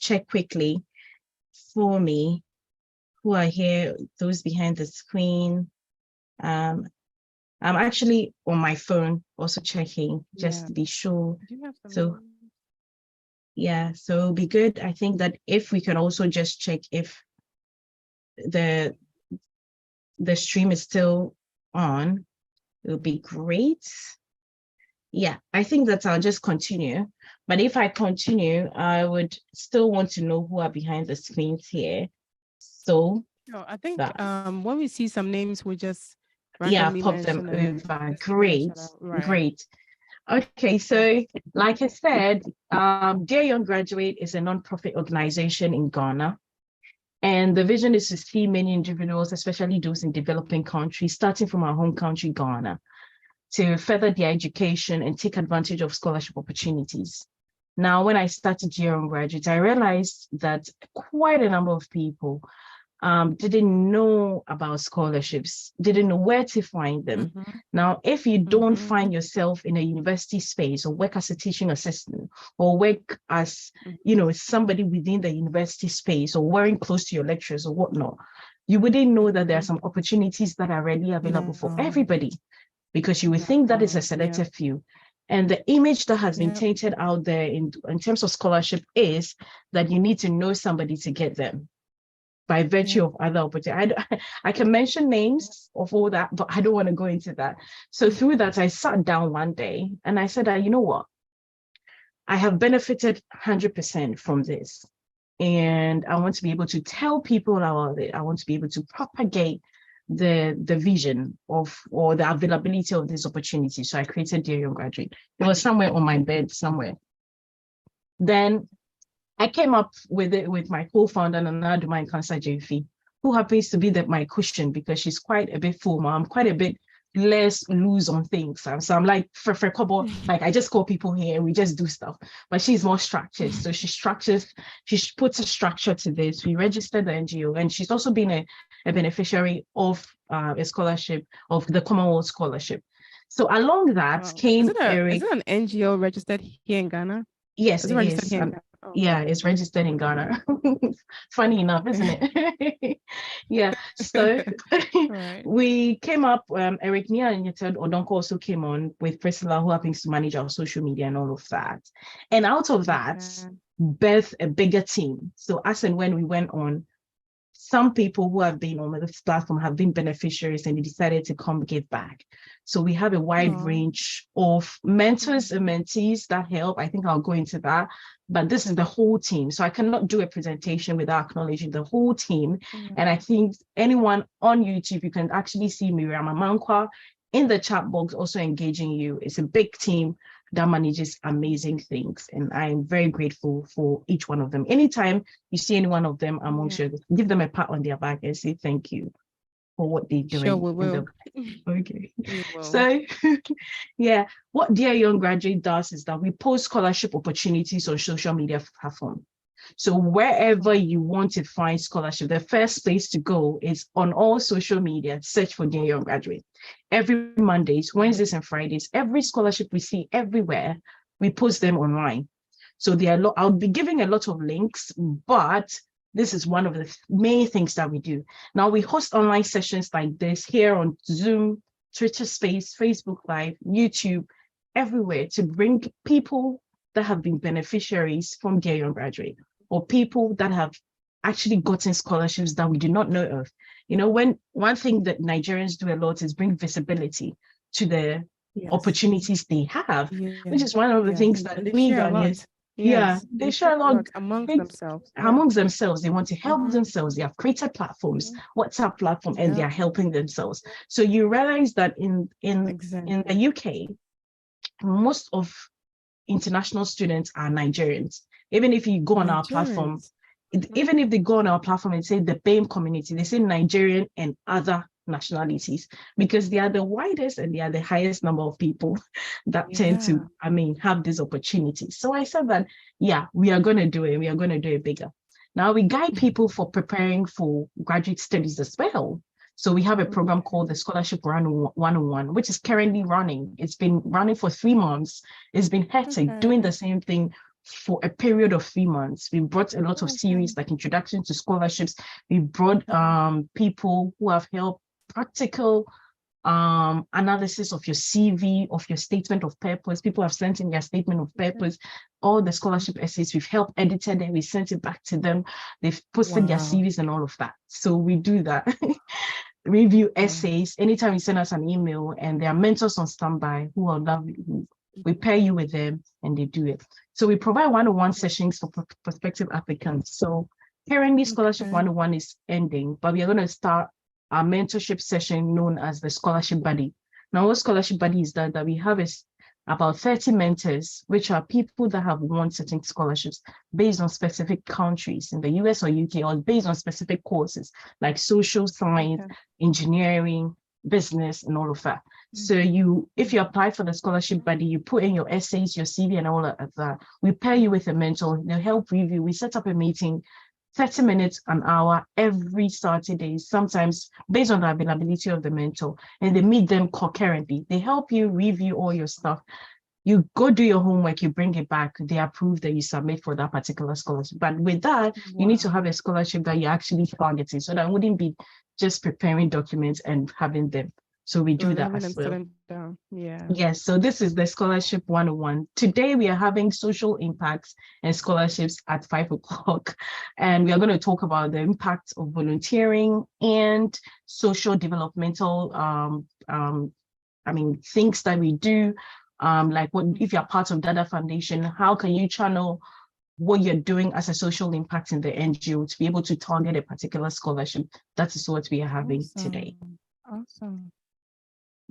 check quickly for me who are here, those behind the screen. I'm actually on my phone also checking just to be sure. So yeah, so it'll be good. I think that if we can also just check if the stream is still on, it'll be great. Yeah, I think that I'll just continue. But if I continue, I would still want to know who are behind the screens here. So I think when we see some names, we just randomly pop them over. Great, great. Okay, so like I said, Dear Young Graduate is a non-profit organization in Ghana. And the vision is to see many individuals, especially those in developing countries, starting from our home country, Ghana, to further their education and take advantage of scholarship opportunities. Now, when I started Dear Young Graduate, I realized that quite a number of people didn't know about scholarships, didn't know where to find them. Now, if you don't find yourself in a university space or work as a teaching assistant or work as, somebody within the university space or wearing close to your lecturers or whatnot, you wouldn't know that there are some opportunities that are readily available for everybody, because you would think that is a selective few. And the image that has been tainted out there in terms of scholarship is that you need to know somebody to get them, by virtue of other opportunities. I can mention names of all that, but I don't want to go into that. So through that, I sat down one day and I said, you know what? I have benefited 100% from this. And I want to be able to tell people about it. I want to be able to propagate the vision of, or the availability of this opportunity. So I created Dear Young Graduate. It was somewhere on my bed somewhere. Then I came up with it with my co-founder, Nana Dumai Kansa JV, who happens to be my cushion because she's quite a bit formal. I'm quite a bit less loose on things. So I'm like, for Kobo, like I just call people here and we just do stuff. But she's more structured. So she puts a structure to this. We registered the NGO, and she's also been a beneficiary of a scholarship, of the Commonwealth Scholarship. So along that came Eric. Is it an NGO registered here in Ghana? Yes, it is. Yeah, it's registered in Ghana. Funny enough, isn't it? Yeah. So we came up, Eric Nia and Yeted Odonko also came on with Priscilla, who happens to manage our social media and all of that. And out of that, birthed a bigger team. So as and when we went on, some people who have been on this platform have been beneficiaries and they decided to come give back. So we have a wide range of mentors and mentees that help. I think I'll go into that, but this is the whole team. So I cannot do a presentation without acknowledging the whole team. And I think anyone on YouTube, you can actually see Miriam Amankwa in the chat box also engaging you. It's a big team that manages amazing things. And I'm very grateful for each one of them. Anytime you see any one of them amongst you, give them a pat on their back and say thank you for what they're doing. Sure, we will. Okay. So, yeah, what Dear Young Graduate does is that we post scholarship opportunities on social media platforms. So wherever you want to find scholarship, the first place to go is on all social media, search for Dear Young Graduate. Every Mondays, Wednesdays, and Fridays, every scholarship we see everywhere, we post them online. So I'll be giving a lot of links, but this is one of the main things that we do. Now we host online sessions like this here on Zoom, Twitter Space, Facebook Live, YouTube, everywhere, to bring people that have been beneficiaries from Dear Young Graduate, or people that have actually gotten scholarships that we do not know of. When one thing that Nigerians do a lot is bring visibility to the opportunities they have, which is one of the things that we Ghanaians, they share a lot amongst themselves. Amongst themselves, they want to help themselves. They have created platforms, WhatsApp platform, and they are helping themselves. So you realize that in the UK, most of international students are Nigerians. Even if you go on our platform, even if they go on our platform and say the BAME community, they say Nigerian and other nationalities, because they are the widest and they are the highest number of people that tend to, have these opportunities. So I said that, we are going to do it. We are going to do it bigger. Now we guide people for preparing for graduate studies as well. So we have a program called the Scholarship 101, which is currently running. It's been running for 3 months. It's been hectic, doing the same thing for a period of 3 months. We brought a lot of series like Introduction to Scholarships. We brought people who have helped practical analysis of your CV, of your statement of purpose. People have sent in their statement of purpose, all the scholarship essays. We've helped edited them, we sent it back to them. They've posted their CVs and all of that. So we do that. Review essays. Anytime you send us an email, and there are mentors on standby who are lovely. We pair you with them and they do it. So we provide one-on-one sessions for prospective applicants. So currently Scholarship 101 is ending, but we are going to start our mentorship session known as the Scholarship Buddy. Now, what Scholarship Buddy is that we have is about 30 mentors, which are people that have won certain scholarships based on specific countries in the US or UK, or based on specific courses like social science, engineering, business, and all of that. So if you apply for the Scholarship Buddy, you put in your essays, your CV, and all of that. We pair you with a mentor. They'll help review. We set up a meeting, 30 minutes, an hour, every Saturday, sometimes based on the availability of the mentor, and they meet them concurrently. They help you review all your stuff. You go do your homework, you bring it back, they approve that you submit for that particular scholarship. But with that, you need to have a scholarship that you're actually targeting, so that wouldn't be just preparing documents and having them. So we do that as well. Yes, so this is the Scholarship 101. Today we are having social impacts and scholarships at 5 o'clock. And we are going to talk about the impact of volunteering and social developmental things that we do. Like if you're part of Dada Foundation, how can you channel what you're doing as a social impact in the NGO to be able to target a particular scholarship? That is what we are having today. Awesome.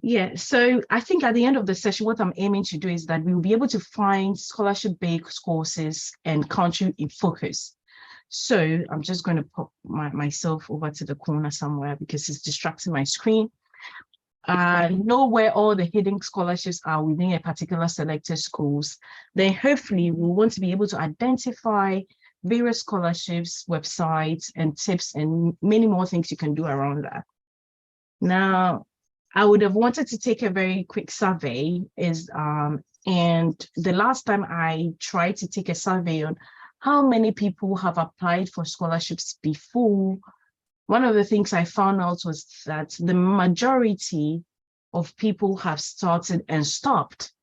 Yeah, so I think at the end of the session, what I'm aiming to do is that we'll be able to find scholarship-based courses and country in focus. So I'm just going to pop myself over to the corner somewhere because it's distracting my screen. Know where all the hidden scholarships are within a particular selected schools. Then hopefully we'll want to be able to identify various scholarships, websites, and tips, and many more things you can do around that. Now, I would have wanted to take a very quick survey and the last time I tried to take a survey on how many people have applied for scholarships before, one of the things I found out was that the majority of people have started and stopped.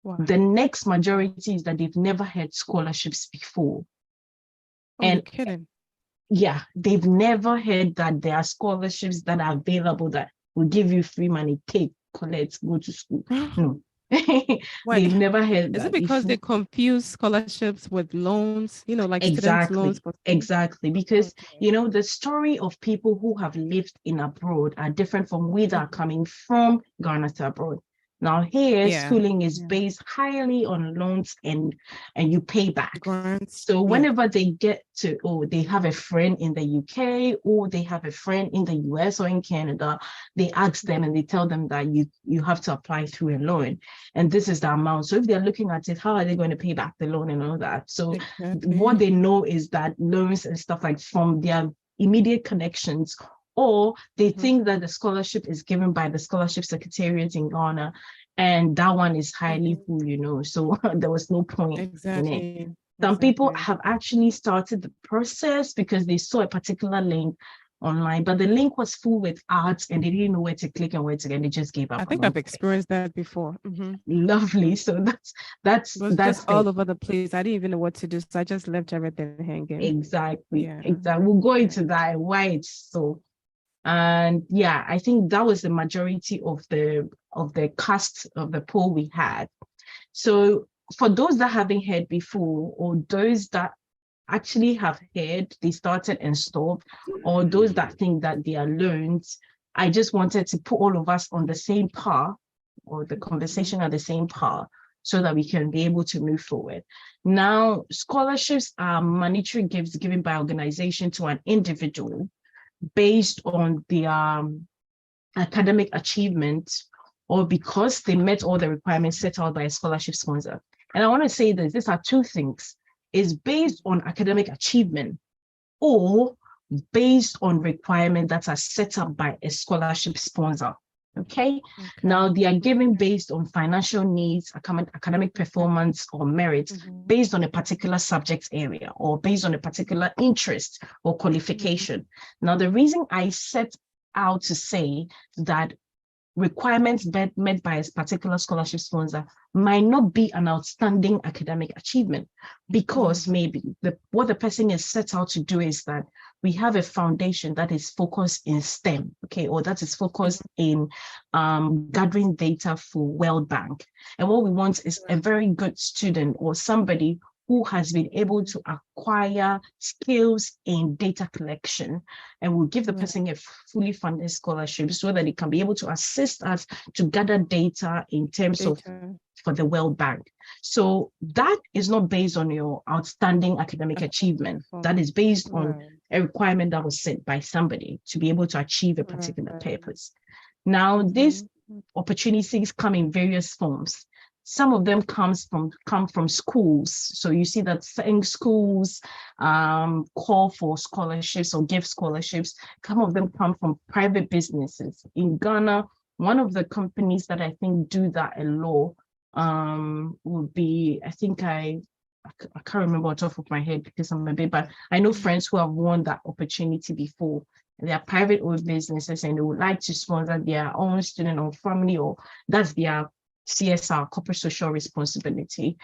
The next majority is that they've never had scholarships before. You're kidding. Yeah, they've never heard that there are scholarships that are available that will give you free money, take, collect, go to school. No. They've never heard that. Is it because they confuse scholarships with loans, like student loans? Exactly, because the story of people who have lived in abroad are different from we that are coming from Ghana to abroad. Now here, schooling is based highly on loans and you pay back. Grants. So whenever they get to, they have a friend in the UK or they have a friend in the US or in Canada, they ask them and they tell them that you have to apply through a loan. And this is the amount. So if they're looking at it, how are they going to pay back the loan and all that? So what they know is that loans and stuff like from their immediate connections, or they think that the scholarship is given by the Scholarship Secretariat in Ghana, and that one is highly full, so there was no point in it. Some people have actually started the process because they saw a particular link online, but the link was full with ads and they didn't know where to click and where to get, and they just gave up. I think I've experienced that before. Lovely. So that's all over the place. I didn't even know what to do, so I just left everything hanging. Exactly. We'll go into that and why it's so. And yeah, I think that was the majority of the cast of the poll we had. So for those that haven't heard before, or those that actually have heard, they started and stopped, or those that think that they are loans, I just wanted to put all of us on the same path, or the conversation at the same path, so that we can be able to move forward. Now, scholarships are monetary gifts given by organization to an individual based on their academic achievement, or because they met all the requirements set out by a scholarship sponsor. And I want to say that these are two things. It's based on academic achievement or based on requirements that are set up by a scholarship sponsor. Okay. Now they are given based on financial needs, academic performance, or merit, based on a particular subject area or based on a particular interest or qualification. Now, the reason I set out to say that requirements met by a particular scholarship sponsor might not be an outstanding academic achievement, because maybe what the person is set out to do is that we have a foundation that is focused in STEM, okay, or that is focused in gathering data for World Bank. And what we want is a very good student or somebody who has been able to acquire skills in data collection, and we'll give the person a fully funded scholarship so that it can be able to assist us to gather data in terms of for the World Bank. So that is not based on your outstanding academic achievement. That is based on a requirement that was set by somebody to be able to achieve a particular purpose. Now, these opportunities come in various forms. Some of them come from schools. So you see that certain schools call for scholarships or give scholarships. Some of them come from private businesses. In Ghana, one of the companies that I think do that a lot would be, I can't remember on top of my head because I'm a bit, but I know friends who have won that opportunity before. They are private-owned businesses and they would like to sponsor their own student or family, or that's their CSR, corporate social responsibility.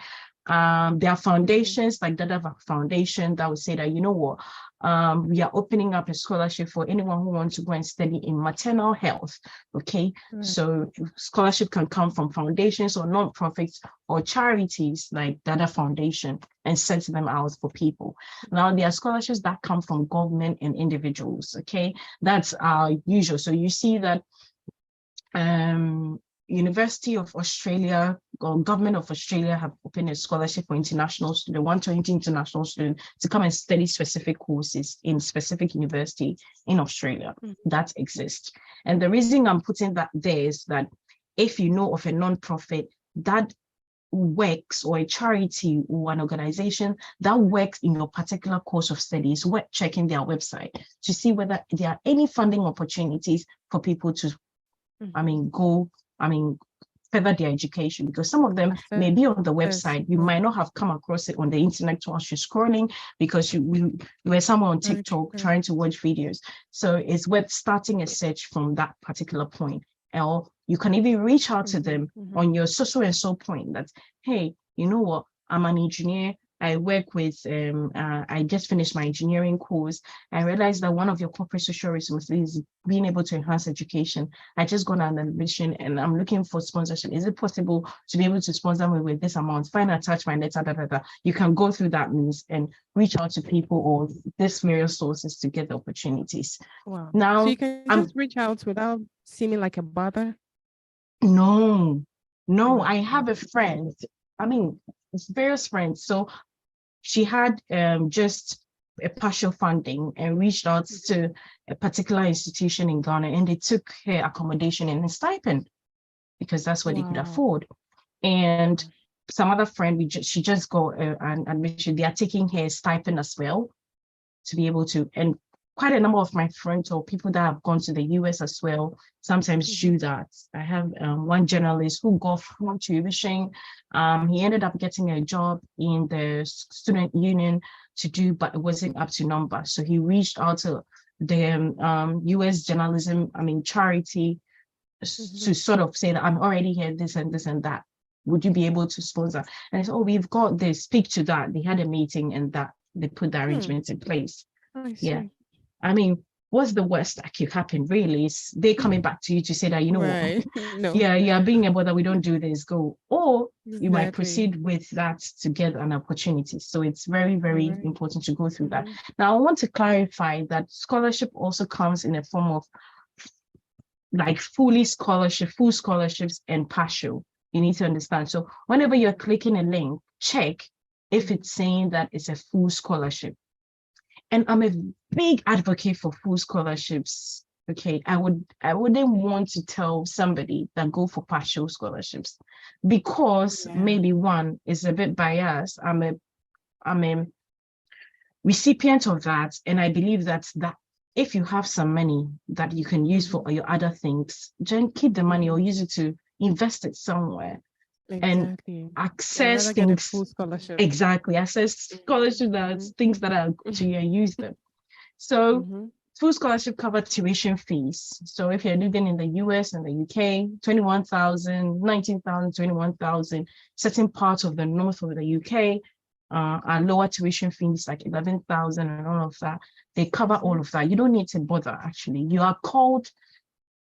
There are foundations like Dada Foundation that would say that, you know what, we are opening up a scholarship for anyone who wants to go and study in maternal health, okay? So scholarship can come from foundations or non-profits or charities like Dada Foundation and set them out for people. Now, there are scholarships that come from government and individuals, okay? That's usual. So you see that University of Australia or Government of Australia have opened a scholarship for international students, 120 international students to come and study specific courses in specific university in Australia. That exists. And the reason I'm putting that there is that if you know of a non-profit that works, or a charity or an organization that works in your particular course of studies, worth checking their website to see whether there are any funding opportunities for people to further their education, because some of them may be on the website. You might not have come across it on the internet whilst you're scrolling because you were somewhere on TikTok trying to watch videos. So it's worth starting a search from that particular point. Or you can even reach out to them on your so and so point that, hey, you know what, I'm an engineer. I work with, I just finished my engineering course. I realized that one of your corporate social responsibilities is being able to enhance education. I just got an admission and I'm looking for sponsorship. Is it possible to be able to sponsor me with this amount? Find attach my letter, You can go through that means and reach out to people or these various sources to get the opportunities. Wow. Now, so you can just reach out without seeming like a bother? No, I have a friend. It's various friends. So she had just a partial funding and reached out to a particular institution in Ghana, and they took her accommodation and a stipend because that's what they could afford. And some other friend, she just got an admission. They are taking her stipend as well to be able to, and quite a number of my friends or people that have gone to the US as well sometimes do that. I have one journalist who got full tuition. He ended up getting a job in the student union to do, but it wasn't up to number. So he reached out to the US journalism, charity, to sort of say that I'm already here, this and this and that. Would you be able to sponsor? And I said, oh, we've got this, speak to that. They had a meeting and that they put the arrangements in place. Yeah. What's the worst that could happen really is they coming back to you to say that, you know what, no. yeah, being able that we don't do this, go. Or you might proceed with that to get an opportunity. So it's very, very important to go through that. Now, I want to clarify that scholarship also comes in a form of like full scholarships and partial. You need to understand. So whenever you're clicking a link, check if it's saying that it's a full scholarship. And I'm a big advocate for full scholarships. Okay, I wouldn't want to tell somebody that go for partial scholarships because maybe one is a bit biased. I'm a recipient of that, and I believe that if you have some money that you can use for your other things, then keep the money or use it to invest it somewhere and access things. Full scholarship. Exactly, access scholarship, that's things that are to use them. So full scholarship cover tuition fees. So if you're living in the US and the UK, 21,000, 19,000, 21,000, certain parts of the north of the UK are lower tuition fees like 11,000 and all of that. They cover all of that. You don't need to bother actually. You are called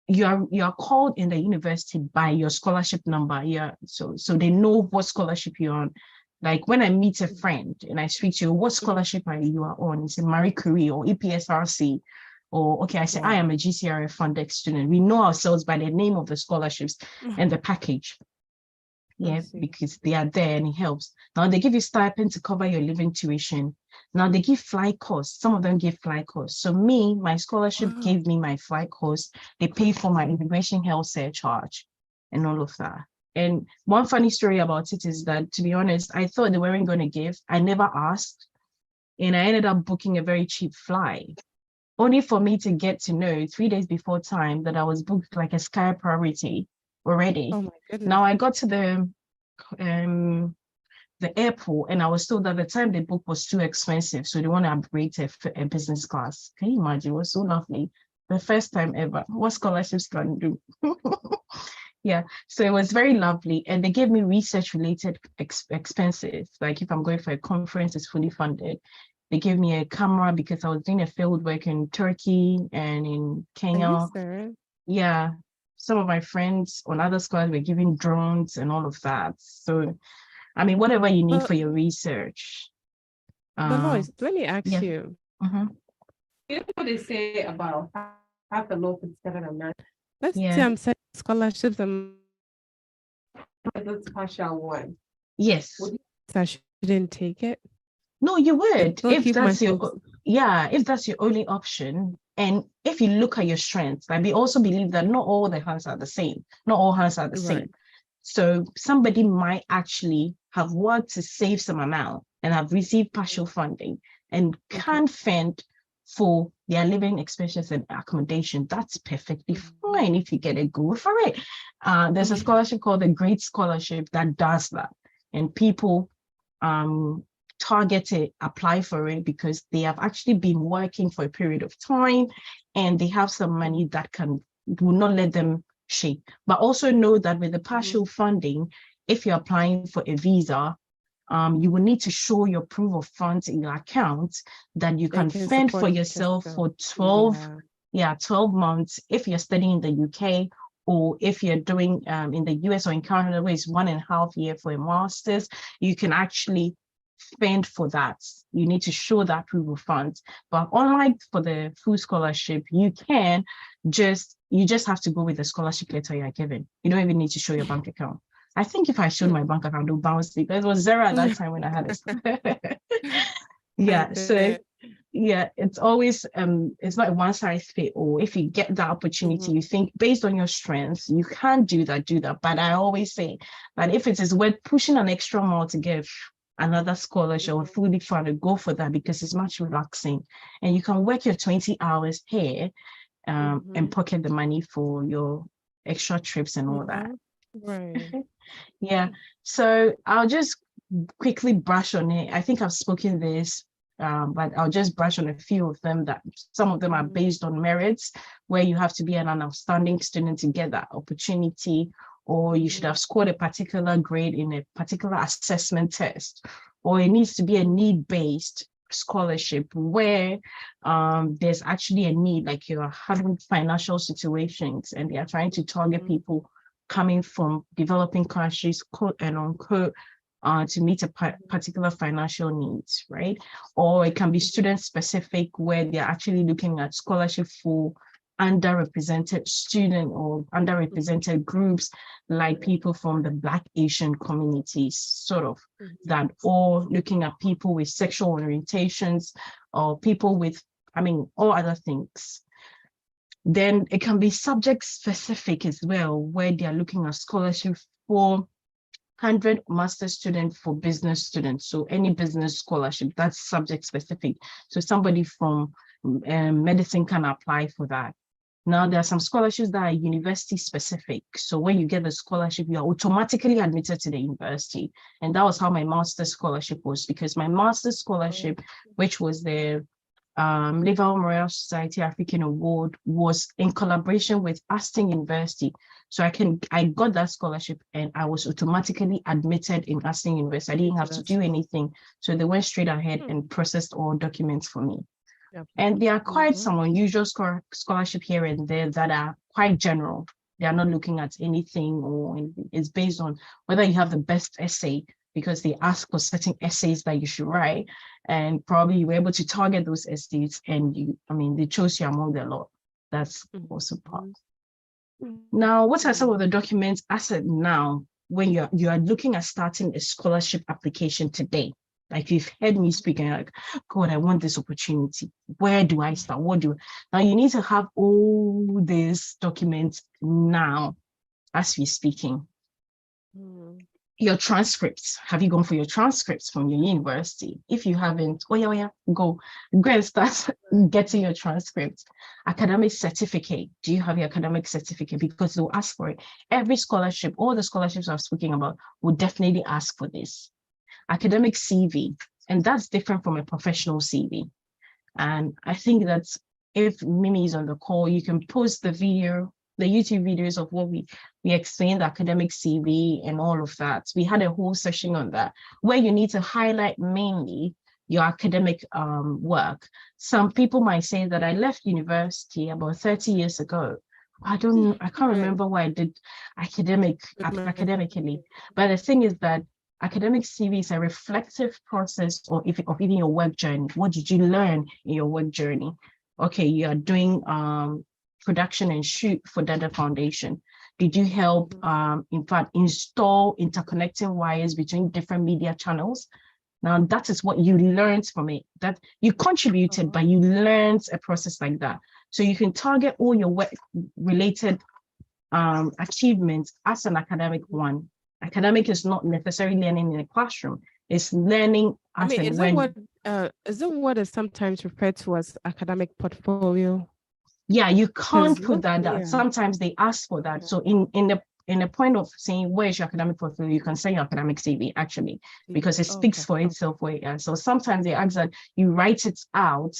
in the university by your scholarship number. Yeah. So they know what scholarship you're on. Like when I meet a friend and I speak to you, what scholarship are you on? It's a Marie Curie or EPSRC, or okay, I say I am a GCRF funded student. We know ourselves by the name of the scholarships and the package. Yeah, because they are there and it helps. Now they give you stipend to cover your living tuition. Now they give flight costs. Some of them give flight costs. So my scholarship gave me my flight costs. They pay for my immigration health surcharge and all of that. And one funny story about it is that, to be honest, I thought they weren't going to give. I never asked. And I ended up booking a very cheap flight, only for me to get to know 3 days before time that I was booked like a Sky Priority already. Oh my goodness. Now I got to the airport and I was told that the time they booked was too expensive. So they want to upgrade to a business class. Can you imagine? It was so lovely. The first time ever. What scholarships can do? Yeah, so it was very lovely. And they gave me research related expenses. Like if I'm going for a conference, it's fully funded. They gave me a camera because I was doing a field work in Turkey and in Kenya. Yeah, some of my friends on other schools were giving drones and all of that. So, I mean, whatever you need for your research. But Lois, let me ask you. You know what they say about half the law is better than none? Let's say I'm setting scholarships and that's partial one. Yes. I shouldn't take it. No, you would if that's your only option. And if you look at your strengths, like we also believe that not all the hands are the same. Not all hands are the same. So somebody might actually have worked to save some amount and have received partial funding and can fend for their living expenses and accommodation. That's perfectly fine if you get a go for it. There's a scholarship called the Great Scholarship that does that, and people target it, apply for it because they have actually been working for a period of time and they have some money that will not let them shake. But also know that with the partial funding, if you're applying for a visa, you will need to show your proof of funds in your account that you can fend for yourself for 12 months if you're studying in the UK, or if you're doing in the US or in Canada, where it's 1.5 years for a master's, you can actually fend for that. You need to show that proof of funds. But unlike for the full scholarship, you just have to go with the scholarship letter you're given. You don't even need to show your bank account. I think if I showed my bank account, it would bounce it. It was zero at that time when I had it. It's always it's not a one size fit all. If you get that opportunity, you think based on your strengths, you can do that. But I always say that if it is worth pushing an extra mile to give another scholarship or fully funded, go for that because it's much relaxing and you can work your 20 hours here and pocket the money for your extra trips and all that. So I'll just quickly brush on it. I think I've spoken this, but I'll just brush on a few of them. That some of them are based on merits, where you have to be an outstanding student to get that opportunity, or you should have scored a particular grade in a particular assessment test, or it needs to be a need-based scholarship where there's actually a need, like you're having financial situations and they are trying to target people coming from developing countries, quote and unquote, to meet a particular financial needs, right? Or it can be student specific where they're actually looking at scholarship for underrepresented student or underrepresented groups, like people from the Black Asian communities, sort of that, or looking at people with sexual orientations or people with, all other things. Then it can be subject specific as well, where they are looking at scholarship for 100 master students for business students. So any business scholarship, that's subject specific. So somebody from medicine can apply for that. Now, there are some scholarships that are university specific. So when you get the scholarship, you are automatically admitted to the university. And that was how my master's scholarship was, because my master's scholarship, which was the Liverpool Memorial Society African Award, was in collaboration with Aston University. So I got that scholarship and I was automatically admitted in Aston University. I didn't have to do anything. So they went straight ahead and processed all documents for me. Yep. And there are quite some unusual scholarship here and there that are quite general. They are not looking at anything, or it's based on whether you have the best essay, because they ask for certain essays that you should write, and probably you were able to target those essays, and they chose you among the lot. That's also part. Now, what are some of the documents as of now when you are looking at starting a scholarship application today? Like, you've heard me speaking, like, God, I want this opportunity. Where do I start? Now you need to have all these documents now as we're speaking. Your transcripts. Have you gone for your transcripts from your university? If you haven't, go and start getting your transcripts. Academic certificate. Do you have your academic certificate? Because they'll ask for it. Every scholarship, all the scholarships I've spoken about, will definitely ask for this. Academic CV, and that's different from a professional CV. And I think that if Mimi is on the call, you can post the video, the YouTube videos of what we explained, the academic CV and all of that. We had a whole session on that, where you need to highlight mainly your academic work. Some people might say that I left university about 30 years ago. I can't remember what I did academically. But the thing is that academic CV is a reflective process of even your work journey. What did you learn in your work journey? Okay, you are doing production and shoot for Dada Foundation. Did you help, in fact, install interconnecting wires between different media channels? Now, that is what you learned from it, that you contributed, but you learned a process like that. So you can target all your work-related achievements as an academic one. Academic is not necessarily learning in a classroom. It's learning as is it what is sometimes referred to as academic portfolio? Yeah, you can't put that. Sometimes they ask for that. So in the point of saying where's your academic portfolio, you can say your academic CV actually, because it speaks for itself. So sometimes they ask that you write it out.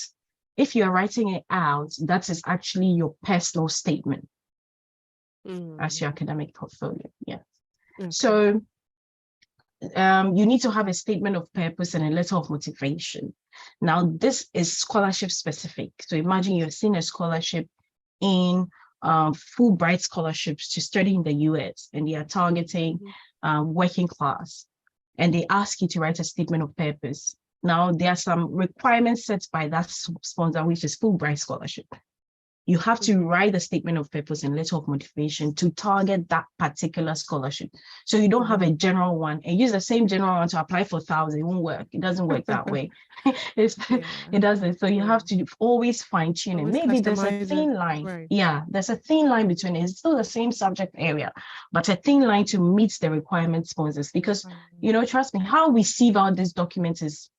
If you are writing it out, that is actually your personal statement as your academic portfolio. Yeah. So you need to have a statement of purpose and a letter of motivation. Now, this is scholarship specific. So imagine you're seeing a scholarship in Fulbright scholarships to study in the US, and they are targeting working class, and they ask you to write a statement of purpose. Now, there are some requirements set by that sponsor, which is Fulbright scholarship. You have to write a statement of purpose and letter of motivation to target that particular scholarship. So you don't have a general one and use the same general one to apply for 1,000. It won't work. It doesn't work that way. It doesn't. So you have to always fine tune it. Maybe there's a thin line. Right. Yeah, there's a thin line between it. It's still the same subject area, but a thin line to meet the requirement sponsors. Because, trust me, how we sieve out these documents is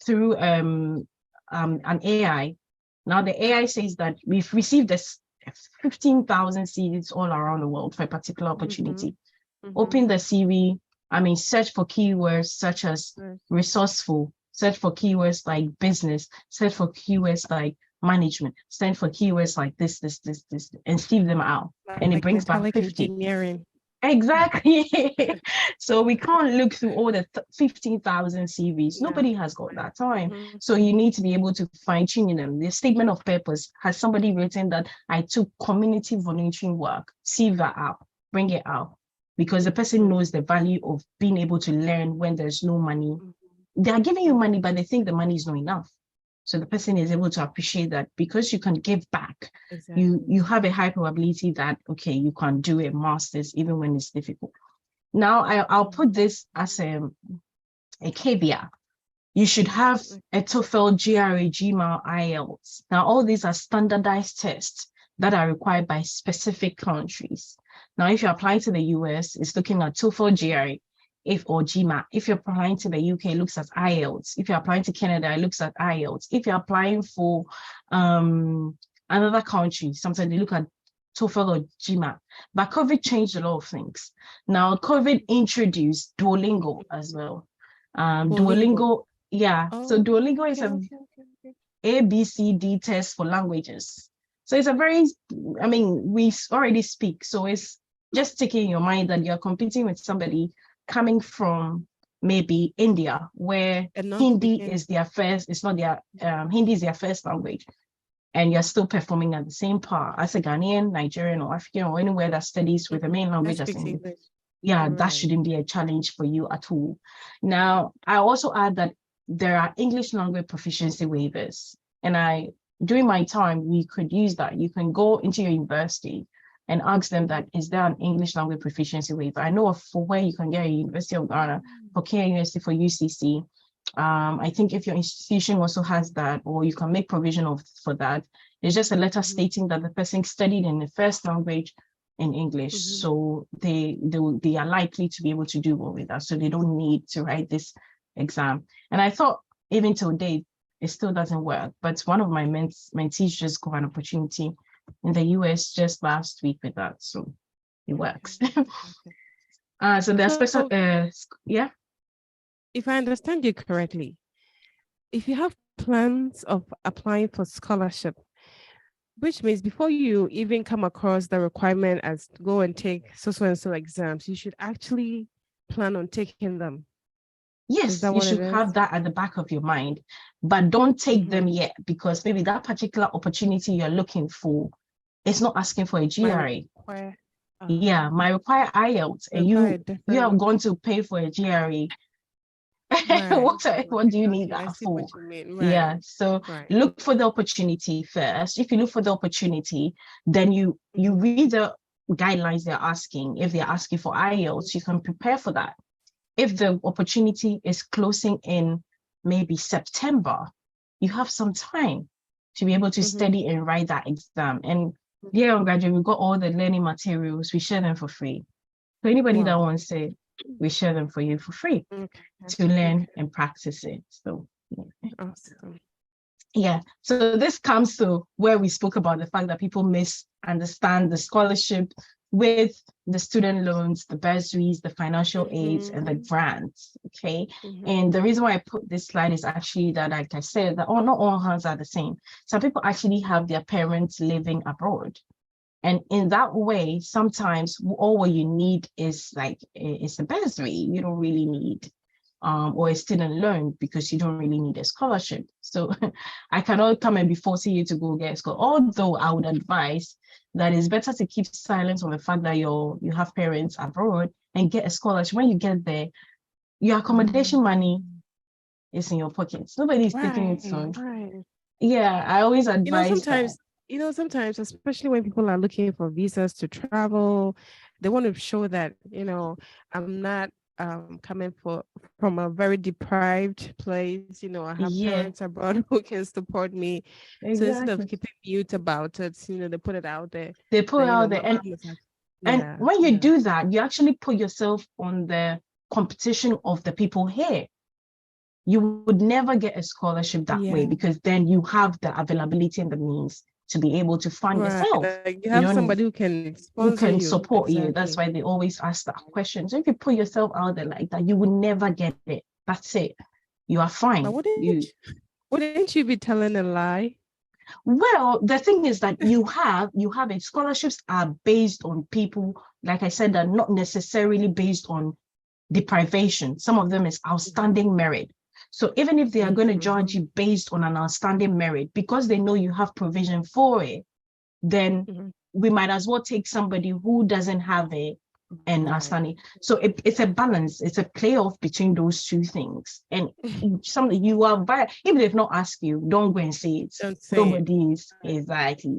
through an AI. Now, the AI says that we've received this 15,000 CVs all around the world for a particular opportunity. Open the CV, search for keywords such as resourceful, search for keywords like business, search for keywords like management, search for keywords like this, and sieve them out. And it brings back 50. Engineering. Exactly. So we can't look through all the 15,000 CVs. Nobody has got that time. So you need to be able to fine tune them. The statement of purpose, has somebody written that I took community volunteering work? Sieve that out, bring it out, because the person knows the value of being able to learn when there's no money. They are giving you money, but they think the money is not enough. So the person is able to appreciate that because you can give back. Exactly. You have a high probability that, okay, you can do a master's even when it's difficult. Now, I'll put this as a caveat. You should have a TOEFL, GRE, GMAT, IELTS. Now, all these are standardized tests that are required by specific countries. Now, if you're applying to the US, it's looking at TOEFL, GRE. or GMAT. If you're applying to the UK, it looks at IELTS. If you're applying to Canada, it looks at IELTS. If you're applying for another country, sometimes they look at TOEFL or GMAT. But COVID changed a lot of things. Now, COVID introduced Duolingo as well. Duolingo, yeah. So Duolingo is a ABCD test for languages. So it's a very, I mean, we already speak. So it's just taking in your mind that you're competing with somebody coming from maybe India, where Hindi is their first, it's not their, Hindi is their first language. And you're still performing at the same par as a Ghanaian, Nigerian, or African, or anywhere that studies with the main language as English. Yeah, right. That shouldn't be a challenge for you at all. Now, I also add that there are English language proficiency waivers. And during my time, we could use that. You can go into your university and ask them that, is there an English language proficiency waiver? I know for where you can get a University of Ghana, for KUST, for UCC. I think if your institution also has that, or you can make provision for that, it's just a letter stating that the person studied in the first language in English. So they are likely to be able to do well with that. So they don't need to write this exam. And I thought even till date, it still doesn't work. But one of my mentees just got an opportunity in the US just last week with that. So it works. So there's special, yeah. If I understand you correctly, if you have plans of applying for scholarship, which means before you even come across the requirement as go and take so and so exams, you should actually plan on taking them. Yes, you should have that at the back of your mind, but don't take them yet, because maybe that particular opportunity you're looking for is not asking for a GRE. Yeah, might require IELTS, and you are going to pay for a GRE. Right. What do you need that for? Right. Yeah, so look for the opportunity first. If you look for the opportunity, then you read the guidelines they're asking. If they're asking for IELTS, you can prepare for that. If the opportunity is closing in maybe September, you have some time to be able to study and write that exam. And dear undergraduate, we've got all the learning materials. We share them for free. So anybody that wants it, we share them for you for free to learn and practice it. So awesome. Yeah, so this comes to where we spoke about the fact that people misunderstand the scholarship with the student loans, the bursaries, the financial aids, and the grants. Okay. And the reason why I put this slide is actually that, like I said, that not all hands are the same. Some people actually have their parents living abroad. And in that way, sometimes all what you need is like, it's a bursary. You don't really need, or a student loan, because you don't really need a scholarship. So I cannot come and be forcing you to go get a scholarship. Although I would advise that it's better to keep silence on the fact that you have parents abroad and get a scholarship. When you get there, your accommodation money is in your pockets. Nobody's taking it soon. Right. Yeah, I always advise sometimes, especially when people are looking for visas to travel, they want to show that, I'm not coming from a very deprived place. I have parents abroad who can support me. Exactly. So instead of keeping mute about it, they put it out there. They put it out there. And when you do that, you actually put yourself on the competition of the people here. You would never get a scholarship that way, because then you have the availability and the means to be able to fund yourself. Like you have somebody who can support you. That's why they always ask that question. So if you put yourself out there like that, you will never get it. That's it. You are fine. Wouldn't you be telling a lie? Well, the thing is that you have it. Scholarships are based on people, like I said, are not necessarily based on deprivation. Some of them is outstanding merit. So even if they are going to judge you based on an outstanding merit, because they know you have provision for it, then we might as well take somebody who doesn't have it and outstanding. So it's a balance. It's a playoff between those two things. And something you are, even if not ask you, don't go and say it.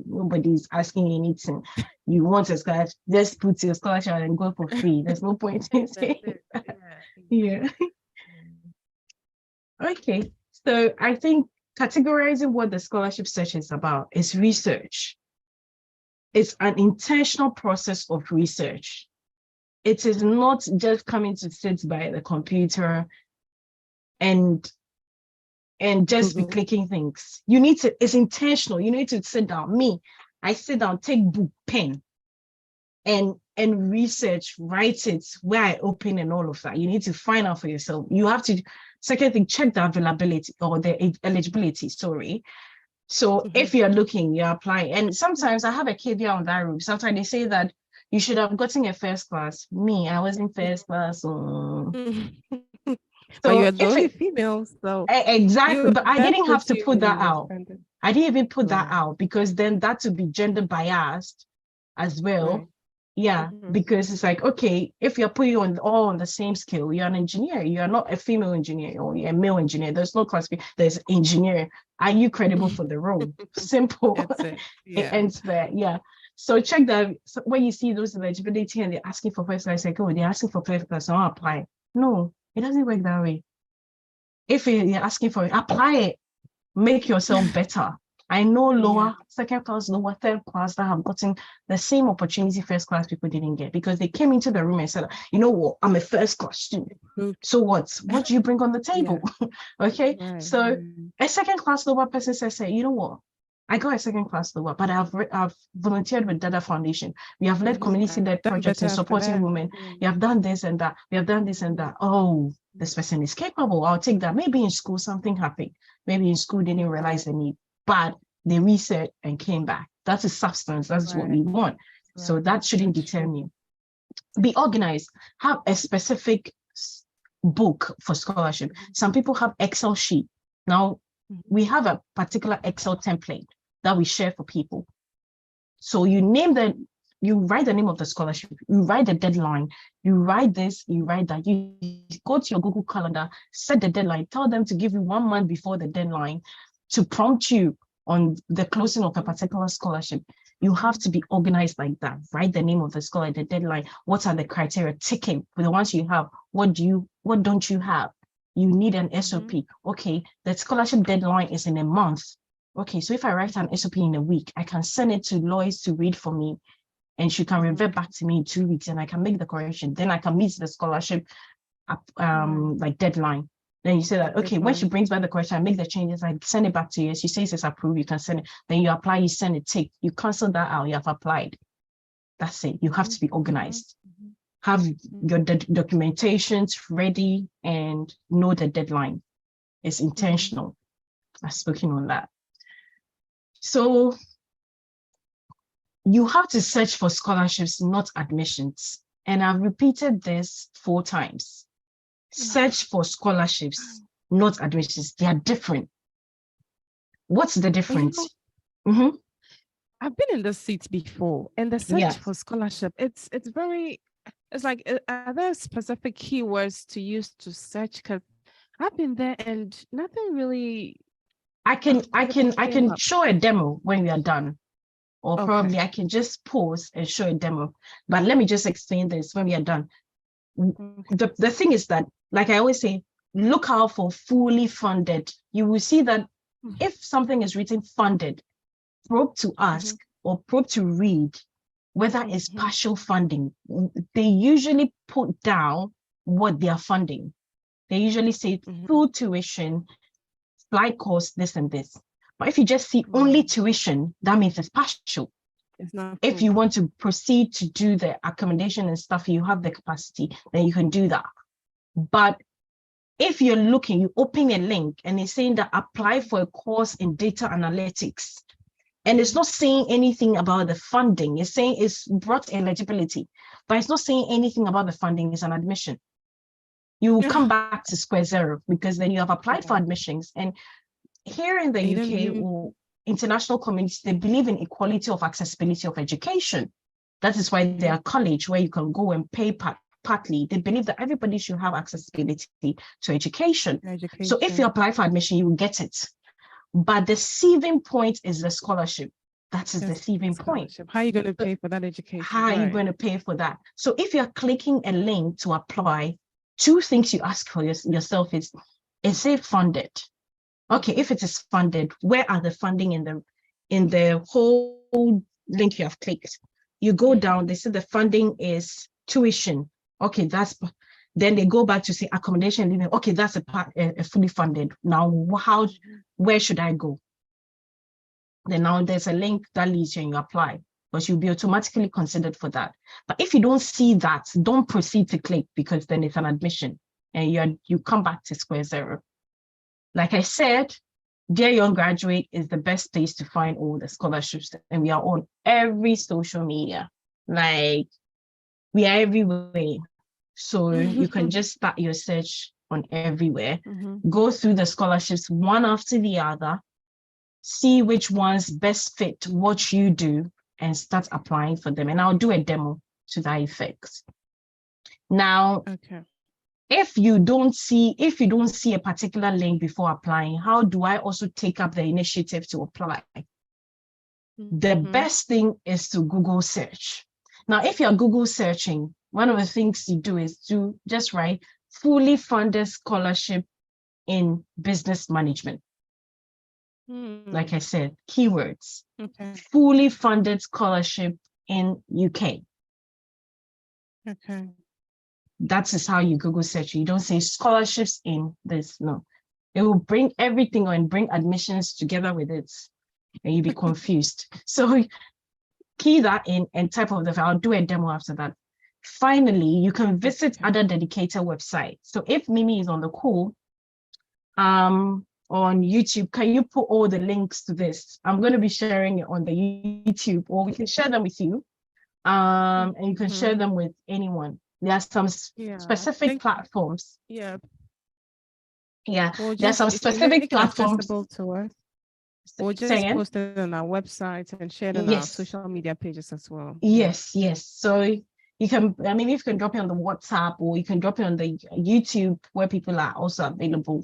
Nobody's asking anything. You want a scholarship, just put your scholarship and go for free. There's no point in saying that. Yeah. Okay, so I think categorizing what the scholarship search is about is research. It's an intentional process of research. it is not just coming to sit by the computer and just be clicking things. You need to, it's intentional. You need to sit down. I sit down, take book, pen, and research, write it where I open and all of that. You need to find out for yourself. You have to, second thing, check the availability or the eligibility, sorry. So if you're looking, you're applying. And sometimes I have a caveat on that room. Sometimes they say that you should have gotten a first class. I was in first class. But you're the only female, so exactly. But I didn't have to put that out. Standard. I didn't even put that out because then that would be gender biased as well. Right. Yeah, because it's like, okay, if you're putting all on the same scale, you're an engineer. You're not a female engineer or you're a male engineer. There's no classification. There's engineer. Are you credible for the role? Simple. That's it. It ends there. Yeah. So check that. So when you see those eligibility and they're asking for first class, like, oh, they're asking for first class, so I'll apply. No, it doesn't work that way. If you're asking for it, apply it. Make yourself better. I know lower, second class, lower, third class that have gotten the same opportunity first class people didn't get because they came into the room and said, you know what, I'm a first class student. So what do you bring on the table? Okay. Right. So a second class lower person says, you know what, I got a second class lower, but I've volunteered with Dada Foundation. We have led community-led projects in supporting women. You have done this and that. We have done this and that. Oh, this person is capable. I'll take that. Maybe in school something happened. Maybe in school they didn't realize the need, but they reset and came back. That's a substance. That's what we want. So that shouldn't deter you. Be organized. Have a specific book for scholarship. Some people have Excel sheet. Now we have a particular Excel template that we share for people. So you write the name of the scholarship, you write the deadline, you write this, you write that, you go to your Google Calendar, set the deadline, tell them to give you 1 month before the deadline to prompt you on the closing of a particular scholarship. You have to be organized like that. Write the name of the scholar, the deadline, what are the criteria, ticking for the ones you have, what don't you have? You need an SOP. Okay, the scholarship deadline is in a month. Okay, so if I write an SOP in a week, I can send it to Lois to read for me, and she can revert back to me in 2 weeks, and I can make the correction. Then I can meet the scholarship like deadline. Then you say that, okay, when she brings back the correction, I make the changes, I send it back to you. She says it's approved, you can send it. Then you apply, you send it, take. You cancel that out, you have applied. That's it. You have to be organized. Have your documentations ready and know the deadline. It's intentional. I've spoken on that. So you have to search for scholarships, not admissions. And I've repeated this 4 times. Search for scholarships, not admissions. They are different. What's the difference? I've been in the seats before, and the search for scholarship, it's like, are there specific keywords to use to search? Because I've been there and nothing really. I can show a demo when we are done, or probably I can just pause and show a demo. But let me just explain this when we are done. The thing is that, like I always say, look out for fully funded. You will see that if something is written funded, probe to ask or probe to read whether it's partial funding. They usually put down what they are funding. They usually say full tuition, flight cost, this and this. But if you just see only tuition, that means it's partial. It's not if full. you want to proceed to do the accommodation and stuff, you have the capacity, then you can do that. But if you're looking, you open a link and it's saying that apply for a course in data analytics. And it's not saying anything about the funding. It's saying it's brought eligibility, but it's not saying anything about the funding. It's an admission. You will come back to square zero because then you have applied for admissions. And here in the UK or international communities, they believe in equality of accessibility of education. That is why there are college where you can go and pay partly. They believe that everybody should have accessibility to education. So if you apply for admission, you will get it. But the receiving point is the scholarship. That is the receiving point. How are you going to pay for that education? How are you going to pay for that? So if you're clicking a link to apply, 2 things you ask for yourself is it funded? Okay, if it is funded, where are the funding in the whole link you have clicked? You go down, they say the funding is tuition. Okay, then they go back to say accommodation living. Okay, that's a fully funded. Now, where should I go? Then now there's a link that leads you and you apply, but you'll be automatically considered for that. But if you don't see that, don't proceed to click, because then it's an admission and you come back to square zero. Like I said, Dear Young Graduate is the best place to find all the scholarships, and we are on every social media. Like, we are everywhere. So you can just start your search on everywhere. Go through the scholarships one after the other, see which ones best fit what you do, and start applying for them. And I'll do a demo to that effect. Now, if you don't see a particular link before applying, how do I also take up the initiative to apply? The best thing is to Google search. Now, if you're Google searching, one of the things you do is to just write fully funded scholarship in business management. Like I said, keywords. Fully funded scholarship in UK. That is how you Google search. You don't say scholarships in this. No, it will bring everything and bring admissions together with it, and you'll be confused. So key that in and type of the file. I'll do a demo after that. Finally, you can visit other dedicated websites. So if Mimi is on the call, on YouTube, can you put all the links to this? I'm going to be sharing it on the YouTube, or we can share them with you. And you can share them with anyone. There are some specific platforms. Well, there are some specific platforms. To us. We'll just post it on our website and share it on our social media pages as well. Yes. So you can, if you can drop it on the WhatsApp, or you can drop it on the YouTube where people are also available,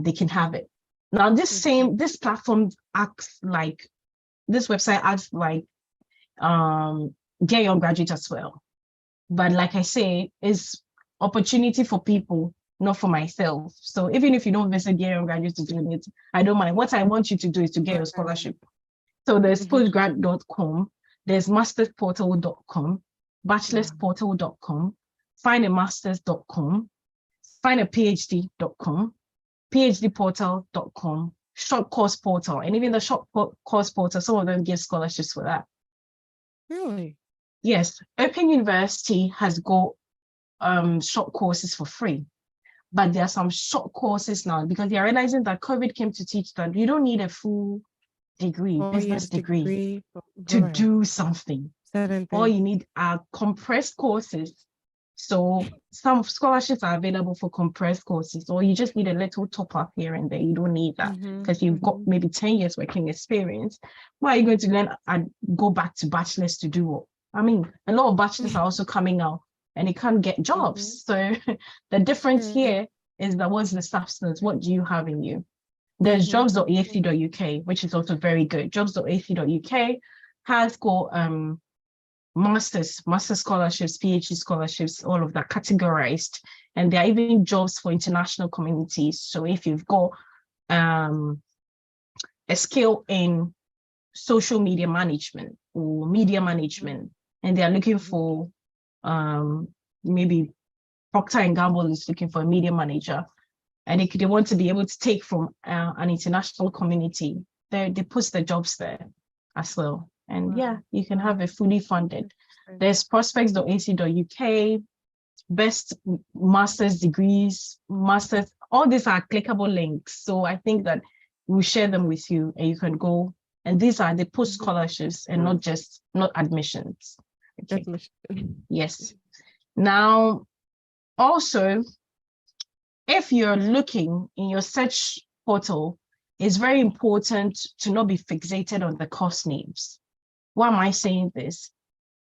they can have it. Now, this platform acts like, this website acts like Get Young Graduate as well. But like I say, it's opportunity for people, not for myself. So even if you don't visit Get Young Graduate to do it, I don't mind. What I want you to do is to get your scholarship. So there's postgrad.com, there's mastersportal.com, bachelorsportal.com, findamasters.com, findaphd.com, phdportal.com, short course portal, and even the short course portal, some of them give scholarships for that. Really? Yes, Open University has got short courses for free, but there are some short courses now because they are realizing that COVID came to teach that you don't need a full degree, business degree to do something. All you need are compressed courses. So some scholarships are available for compressed courses, or you just need a little top up here and there. You don't need that because you've got maybe 10 years working experience. Why are you going to learn and go back to bachelors to do what? I mean, a lot of bachelors are also coming out and they can't get jobs. So the difference here is that what's the substance? What do you have in you? There's jobs.ac.uk, which is also very good. Jobs.ac.uk has got master scholarships, PhD scholarships, all of that categorized. And there are even jobs for international communities. So if you've got a skill in social media management or media management, and they are looking for maybe Procter & Gamble is looking for a media manager, and they want to be able to take from an international community, they post the jobs there as well. And you can have it fully funded. There's prospects.ac.uk, best master's degrees, all these are clickable links. So I think that we'll share them with you and you can go. And these are the post scholarships and not admissions. Okay. Yes. Now, also, if you're looking in your search portal, it's very important to not be fixated on the course names. Why am I saying this?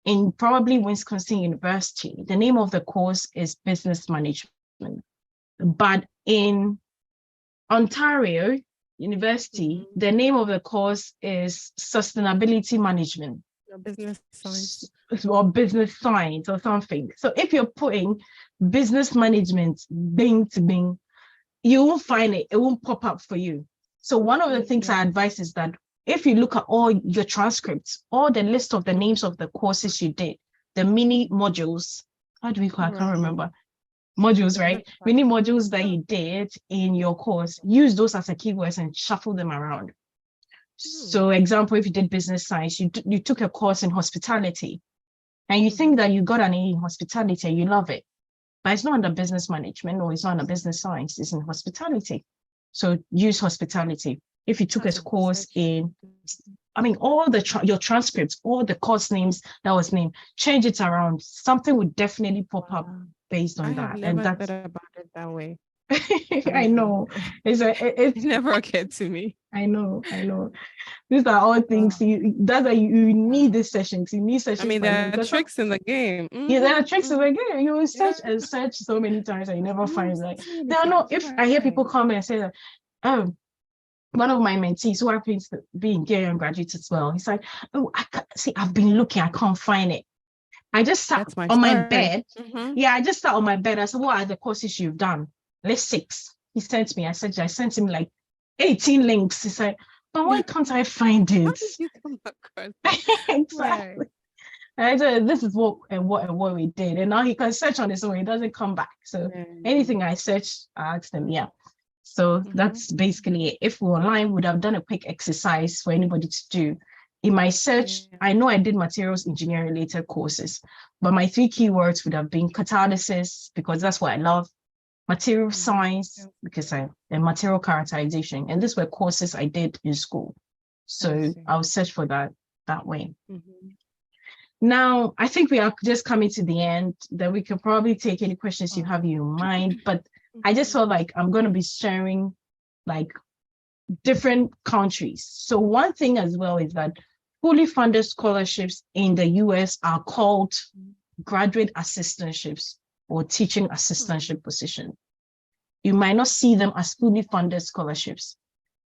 In probably Wisconsin University, the name of the course is business management. But in Ontario University, the name of the course is sustainability management. Business science. Or business science or something. So if you're putting business management Bing to Bing, you won't find it. It won't pop up for you. So one of the things I advise is that if you look at all your transcripts, all the list of the names of the courses you did, the mini modules, how do we call? I can't Right. remember. Modules, right? Many modules that you did in your course, use those as a keywords and shuffle them around. So, example, if you did business science, you took a course in hospitality, and you think that you got an A in hospitality and you love it, but it's not under business management or it's not under business science, it's in hospitality. So use hospitality. If you took a course in, I mean, all your transcripts, all the course names that was named, change it around. Something would definitely pop up based on that. And that's thought about it that way. I know. It never occurred to me. I know. These are all things that's why you need these sessions. You need sessions. I mean, there are tricks in the game. Yeah, there are tricks in the game. You will search and search so many times and you never find like there are no. If I hear people come and say that, oh, one of my mentees who happens to be in Gary graduate as well, he's like, oh, I can't see. I've been looking, I can't find it. I just sat on my bed. Yeah, I just sat on my bed. I said, what are the courses you've done? List 6. He sent me. I sent him like 18 links. He's like, but why can't I find it? How did you come across exactly. Right. And I said, this is what we did. And now he can search on his own. He doesn't come back. So anything I search, I ask them, yeah. So that's basically it. If we're online, we would have done a quick exercise for anybody to do. In my search, I know I did materials engineering related courses, but my 3 keywords would have been catalysis, because that's what I love, material science, because and material characterization. And these were courses I did in school. So I'll search for that way. Now, I think we are just coming to the end, that we can probably take any questions you have in your mind, but I just felt like I'm going to be sharing like different countries. So one thing as well is that fully funded scholarships in the US are called graduate assistantships or teaching assistantship position. You might not see them as fully funded scholarships.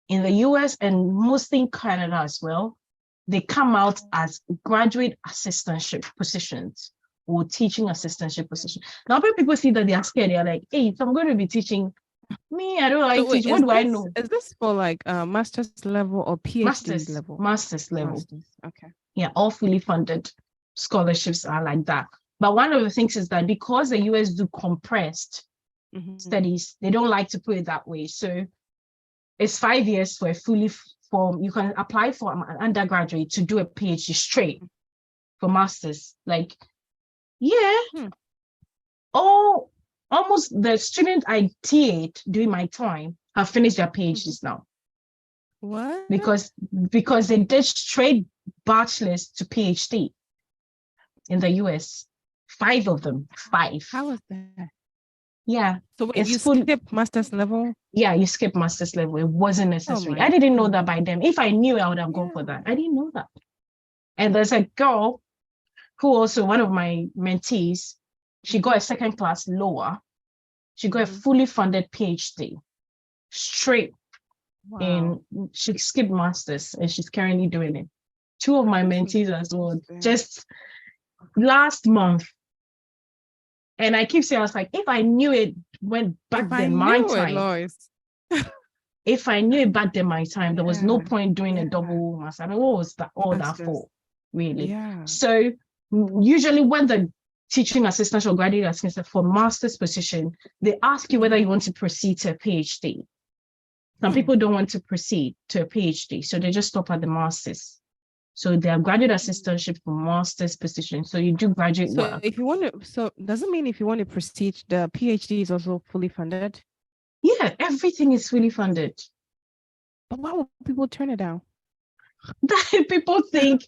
In the US and mostly in Canada as well, they come out as graduate assistantship positions or teaching assistantship position. Now when people see that they are scared, they're like, hey, if I'm going to be teaching, I don't like teach. What do I know? Is this for like master's level or PhD level? Master's level. Masters. Okay. Yeah, all fully funded scholarships are like that. But one of the things is that because the US do compressed studies, they don't like to put it that way. So it's 5 years for a fully formed, you can apply for an undergraduate to do a PhD straight for masters. Like, almost the student I TA'd during my time have finished their PhDs now. What? Because they did straight bachelor's to PhD in the US. 5 of them. 5. How was that? Yeah. So wait, you skip master's level? Yeah, you skip master's level. It wasn't necessary. I didn't know that by then. If I knew, I would have gone for that. I didn't know that. And there's a girl who also, one of my mentees, she got a second class lower. She got a fully funded PhD straight in, she skipped masters and she's currently doing it. 2 of my mentees as well, just last month. And I keep saying, I was like, if I knew it went back then, my time. If I knew it back then, my time, there was no point doing a double master. I mean, what was that all that for, really? Yeah. So usually when the teaching assistant or graduate assistant for master's position, they ask you whether you want to proceed to a PhD. Some people don't want to proceed to a PhD, so they just stop at the master's. So they are graduate assistantship for master's position. So you do graduate work. If you want to, so does it mean if you want to proceed, the PhD is also fully funded? Yeah, everything is fully funded. But why would people turn it down? People think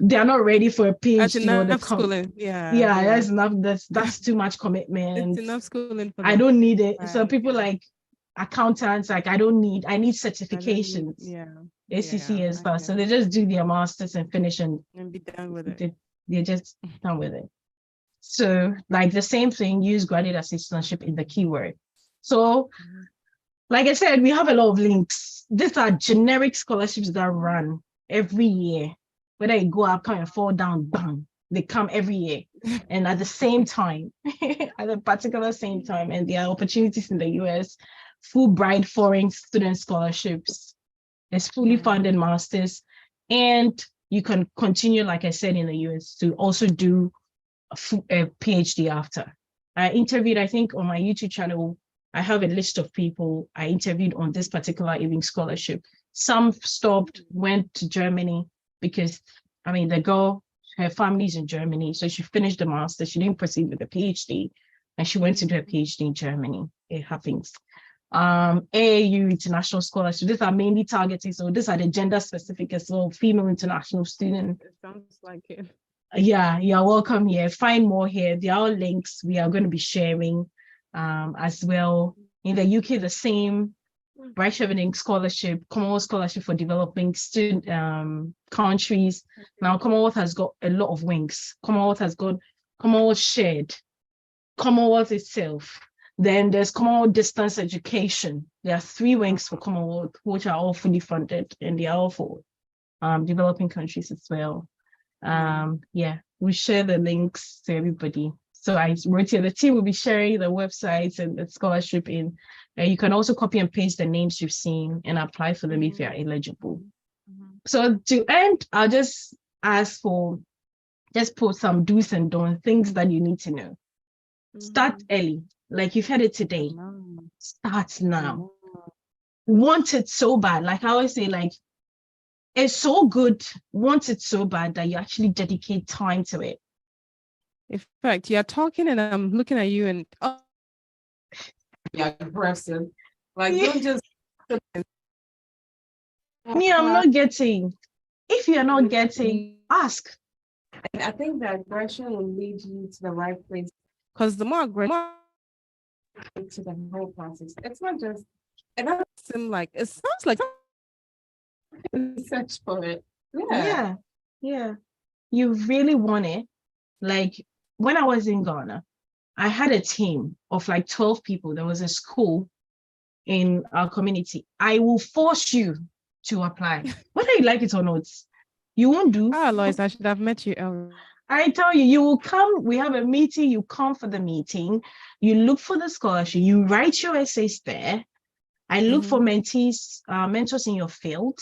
they're not ready for a PhD. That's enough schooling. Yeah, that's enough. That's too much commitment. It's enough schooling. I don't need it. Right. So people like accountants, like I need certifications. ACC and stuff. So they just do their masters and finish and be done with it. They're just done with it. So like the same thing, use graduate assistantship in the keyword. So like I said, we have a lot of links. These are generic scholarships that run every year. Whether you go up, come and fall down, bang, they come every year. And at the same time, at a particular same time, and there are opportunities in the US, Fulbright foreign student scholarships. It's fully funded masters, and you can continue, like I said, in the US to also do a PhD after. I interviewed, I think on my YouTube channel, I have a list of people I interviewed on this particular evening scholarship. Some stopped, went to Germany because, I mean, the girl, her family's in Germany, so she finished the master. She didn't proceed with the PhD, and she went to do a PhD in Germany. It happens. AAU international scholarship. These are mainly targeted, so these are the gender specific as well, female international student. It sounds like it. Yeah, you're welcome here. Find more here. There are links we are going to be sharing as well. In the UK, the same Bright Chevening Scholarship, Commonwealth Scholarship for Developing Student countries. Now, Commonwealth has got a lot of wings. Commonwealth has got Commonwealth Shared, Commonwealth itself. Then there's Commonwealth Distance Education. There are 3 wings for Commonwealth, which are all fully funded, and they are all for developing countries as well. Yeah, we share the links to everybody. So I wrote here, the team will be sharing the websites and the scholarship in. You can also copy and paste the names you've seen and apply for them if you're eligible. So to end, I'll just ask for, just put some do's and don'ts, things that you need to know. Start early, like you've heard it today. Start now. Want it so bad, like I always say, like, it's so good, want it so bad that you actually dedicate time to it. In fact, you're talking and I'm looking at you and Yeah, aggressive. Like, don't just. Me, I'm not getting. If you're not getting, ask. And I think that aggression will lead you to the right place, because the more aggressive to the whole process. It's not just, and it sounds like search for it. Yeah. You really want it. Like when I was in Ghana, I had a team of like 12 people. There was a school in our community. I will force you to apply, whether you like it or not. You won't do. Lois, I should have met you earlier. I tell you, you will come. We have a meeting. You come for the meeting. You look for the scholarship. You write your essays there. I look for mentees, mentors in your field.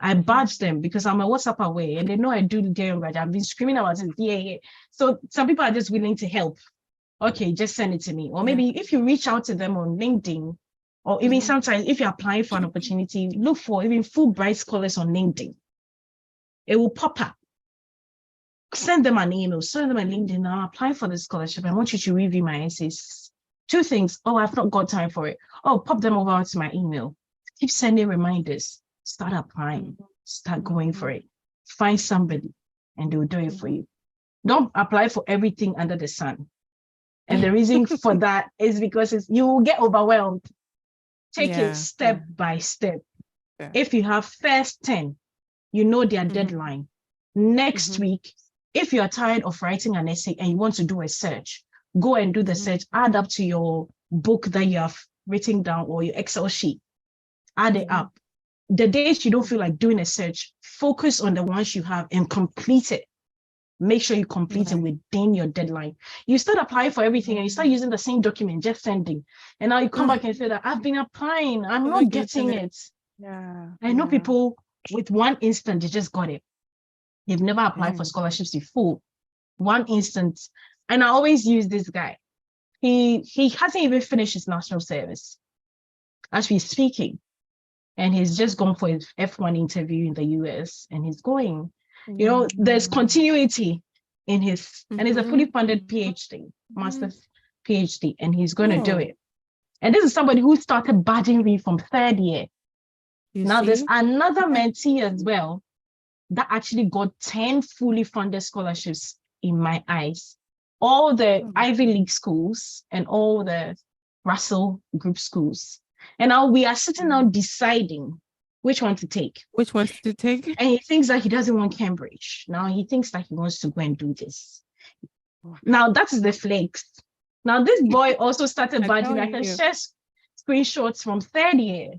I badge them because I'm a WhatsApp away and they know I do the young graduate. I've been screaming about it. Yeah. So some people are just willing to help. Okay, just send it to me. Or maybe if you reach out to them on LinkedIn, or even sometimes if you're applying for an opportunity, look for even Fulbright scholars on LinkedIn. It will pop up. Send them an email, send them a LinkedIn. I'm applying for the scholarship. I want you to review my essays. 2 things. Oh, I've not got time for it. Oh, pop them over to my email. Keep sending reminders. Start applying. Start going for it. Find somebody and they'll do it for you. Don't apply for everything under the sun. And the reason for that is because you will get overwhelmed. Take it step by step. Yeah. If you have first 10, you know their deadline. Next week, if you are tired of writing an essay and you want to do a search, go and do the search, add up to your book that you have written down or your Excel sheet. Add it up. The days you don't feel like doing a search, focus on the ones you have and complete it. Make sure you complete it within your deadline. You start applying for everything and you start using the same document, just sending. And now you come back and say that I've been applying, I'm not getting it. I know people with one instant, they just got it. They've never applied for scholarships before. One instant. And I always use this guy. He hasn't even finished his national service as we're speaking. And he's just gone for his F1 interview in the US and he's going. You know, there's continuity in his, and it's a fully funded PhD, master's PhD, and he's going to do it. And this is somebody who started badging me from 3rd year. There's another mentee as well that actually got 10 fully funded scholarships in my eyes. All the Ivy League schools and all the Russell Group schools. And now we are sitting now deciding which one to take. And he thinks that he doesn't want Cambridge. Now he thinks that he wants to go and do this. Now that is the flakes. Now this boy also started badging. I can share screenshots from 3rd year,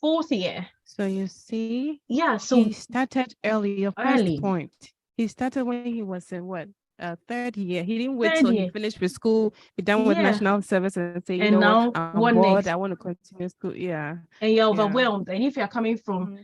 4th year. So you see, so he started early. Your first point. He started when he was in what? 3rd year. He didn't wait till he finished with school, be done with national service and say, you know what, I'm bored, I want to continue school. And you're overwhelmed. And if you're coming from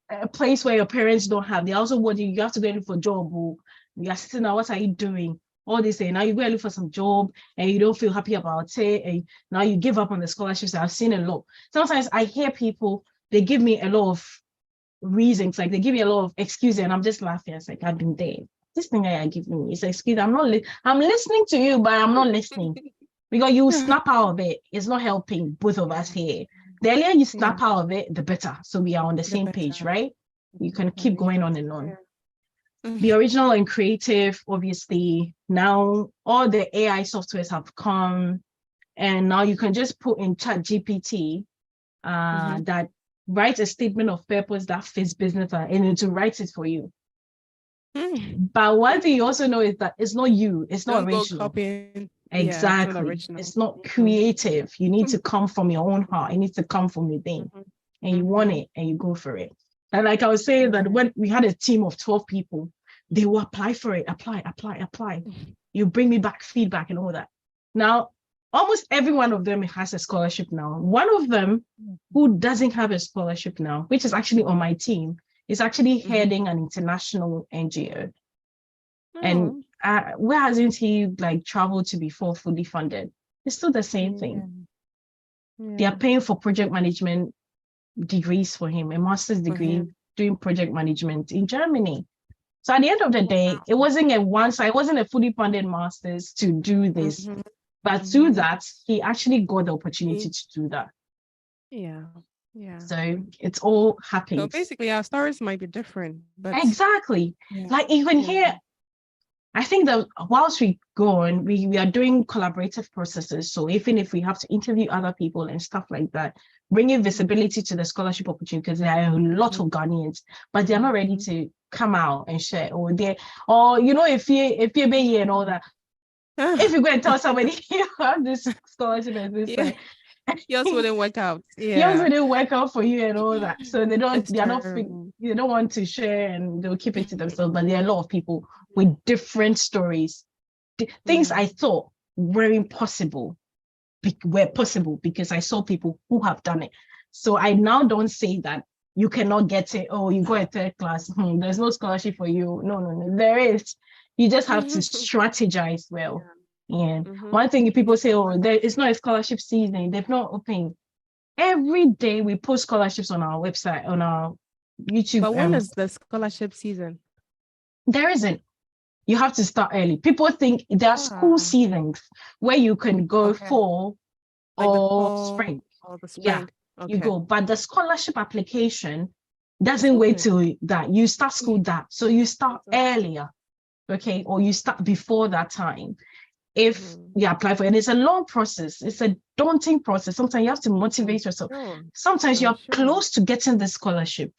a place where your parents don't have, they also want you have to go in for a job. Or you're sitting there, what are you doing? all this, and now you go and look for some job and you don't feel happy about it, and now you give up on the scholarships. I've seen a lot. Sometimes I hear people, they give me a lot of reasons, like they give me a lot of excuses, and I'm just laughing. It's like, I've been there. This thing I give me is excuse. I'm listening to you, but I'm not listening. Because you snap out of it, it's not helping both of us here. The earlier you snap out of it, the better. So we are on the same page, right? You can keep going on and on. The original and creative, obviously, now all the AI softwares have come, and now you can just put in Chat GPT that writes a statement of purpose that fits business, and it will write it for you. But one thing you also know is that it's not you, it's not original. Exactly. It's not creative. You need to come from your own heart. It needs to come from within. And you want it and you go for it. And like I was saying, that when we had a team of 12 people, they will apply for it, apply. You bring me back feedback and all that. Now, almost every one of them has a scholarship now. One of them who doesn't have a scholarship now, which is actually on my team, is actually heading an international NGO. And where hasn't he like traveled to before fully funded? It's still the same thing. They are paying for project management degrees for him, a master's degree doing project management in Germany. So at the end of the day, it wasn't a fully funded master's to do this, but through that, he actually got the opportunity to do that. So it's all happening. So basically, our stories might be different, but exactly. Like even here, I think that whilst we go on, we are doing collaborative processes. So even if we have to interview other people and stuff like that, bringing visibility to the scholarship opportunity, because there are a lot of Ghanaians, but they're not ready to come out and share, or if you're being and all that. If you're going to tell somebody you have this scholarship and this, yours wouldn't work out. Yours wouldn't work out for you and all that. So they don't want to share, and they'll keep it to themselves. But there are a lot of people with different stories. Things I thought were impossible were possible because I saw people who have done it. So I now don't say that you cannot get it. Oh, you go a third class. There's no scholarship for you. No. There is. You just have to strategize well. One thing people say, it's not a scholarship season. They've not opened. Every day we post scholarships on our website, on our YouTube. But when is the scholarship season? There isn't. You have to start early. People think there are school seasons where you can go fall or spring. You go. But the scholarship application doesn't wait till that. You start school that. So you start earlier, okay? Or you start before that time. If you apply for it, and it's a long process. It's a daunting process. Sometimes you have to motivate yourself. Sometimes you're close to getting the scholarship,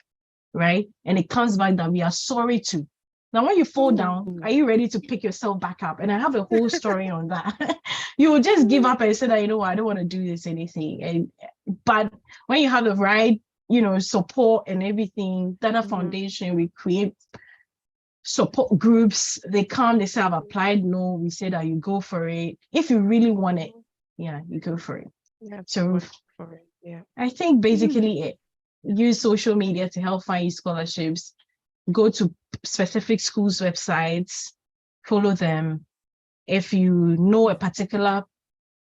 right? And it comes back that we are sorry to. Now, when you fall down, are you ready to pick yourself back up? And I have a whole story on that. You will just give up and say that, I don't want to do this anything. But when you have the right, support and everything, Dada Foundation, we create support groups. They come, they say, I've applied. No, we say that you go for it. If you really want it, you go for it. I think basically it. Use social media to help find scholarships. Go to specific schools' websites, follow them. If you know a particular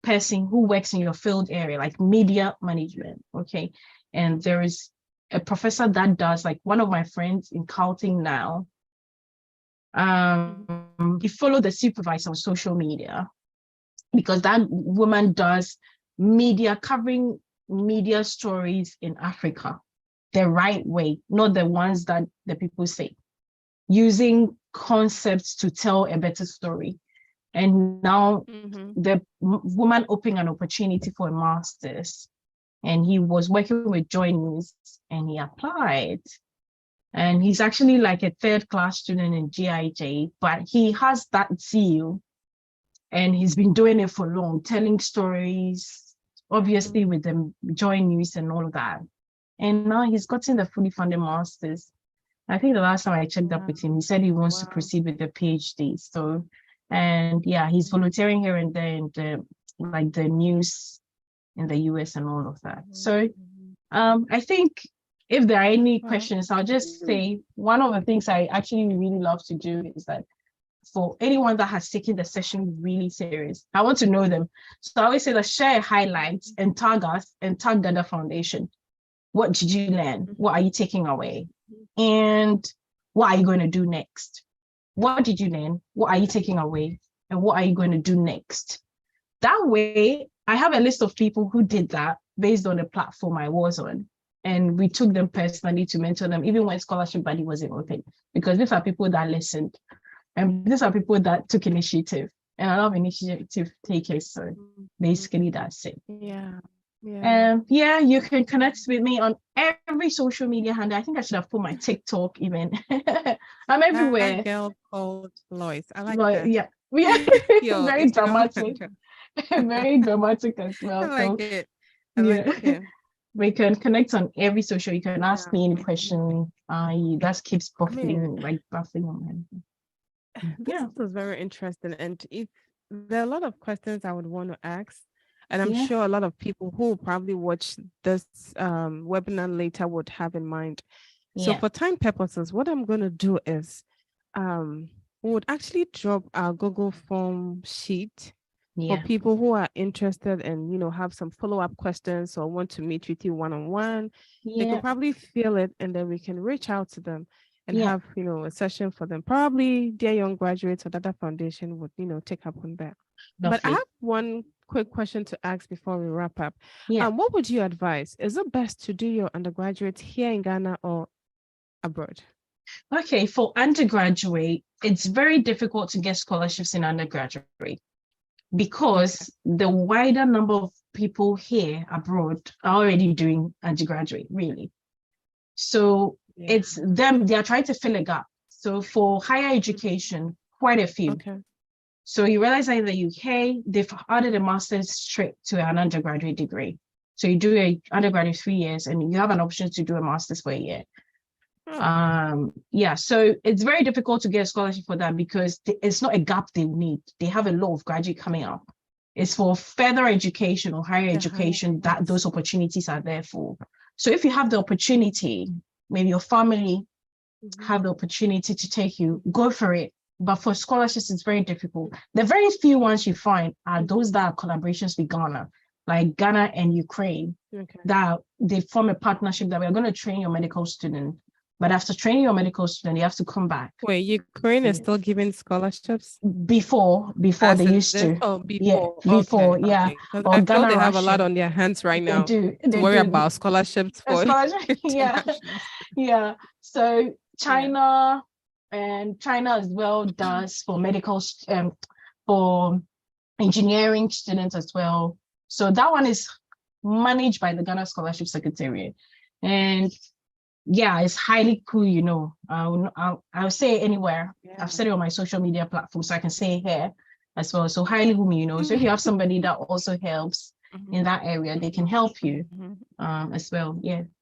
person who works in your field area, like media management, okay, and there is a professor that does, like one of my friends in Carlton now, he followed the supervisor on social media because that woman does covering media stories in Africa the right way, not the ones that the people say, using concepts to tell a better story. And now the woman opened an opportunity for a master's, and he was working with Joy News, and he applied. And he's actually like a third class student in GIJ, but he has that zeal, and he's been doing it for long, telling stories, obviously with the Joy News and all of that. And now he's gotten the fully funded master's. I think the last time I checked up with him, he said he wants to proceed with the PhD. So, and he's volunteering here and there in the news in the US and all of that. So I think if there are any questions, I'll just say one of the things I actually really love to do is that for anyone that has taken the session really serious. I want to know them. So I always say that share highlights and tag us and tag Dada Foundation. What did you learn? What are you taking away? And what are you going to do next? What did you learn? What are you taking away? And what are you going to do next? That way, I have a list of people who did that based on the platform I was on. And we took them personally to mentor them, even when Scholarship Buddy wasn't open, because these are people that listened. And these are people that took initiative. And I love initiative takers. So basically, that's it. Yeah. Yeah, you can connect with me on every social media handle. I think I should have put my TikTok even. I'm everywhere. That girl called Lois. I like that. Yeah. Very dramatic. Very dramatic as well. I like it. I like it. We can connect on every social. You can ask me any question. That keeps buffering on my head. This was very interesting. And if there are a lot of questions I would want to ask. And I'm sure a lot of people who probably watch this webinar later would have in mind. So for time purposes, what I'm going to do is we would actually drop our Google form sheet for people who are interested and, have some follow-up questions or want to meet with you one-on-one. They could probably fill it and then we can reach out to them and have, a session for them. Probably Dear Young Graduates or Dada Foundation would, take up on that. Lovely. But I have one quick question to ask before we wrap up. What would you advise? Is it best to do your undergraduate here in Ghana or abroad? Okay, for undergraduate, it's very difficult to get scholarships in undergraduate because the wider number of people here abroad are already doing undergraduate, really. So it's them, they are trying to fill a gap. So for higher education, quite a few. Okay. So you realize that in the UK, they've added a master's straight to an undergraduate degree. So you do a undergraduate 3 years and you have an option to do a master's for a year. So it's very difficult to get a scholarship for that because it's not a gap they need. They have a lot of graduate coming up. It's for further education or higher education that those opportunities are there for. So if you have the opportunity, maybe your family have the opportunity to take you, go for it. But for scholarships, it's very difficult. The very few ones you find are those that are collaborations with Ghana, like Ghana and Ukraine, that they form a partnership that we're going to train your medical student. But after training your medical student, you have to come back. Wait, Ukraine is still giving scholarships? Before they used to. Oh, before. Yeah, before, okay. yeah. Or I know they have a lot on their hands right now. They to worry about scholarships for yeah. So China and China as well does for medical for engineering students as well. So that one is managed by the Ghana Scholarship Secretariat. And it's highly cool, I'll say it anywhere. I've said it on my social media platform, so I can say it here as well. So highly cool, so if you have somebody that also helps in that area, they can help you as well.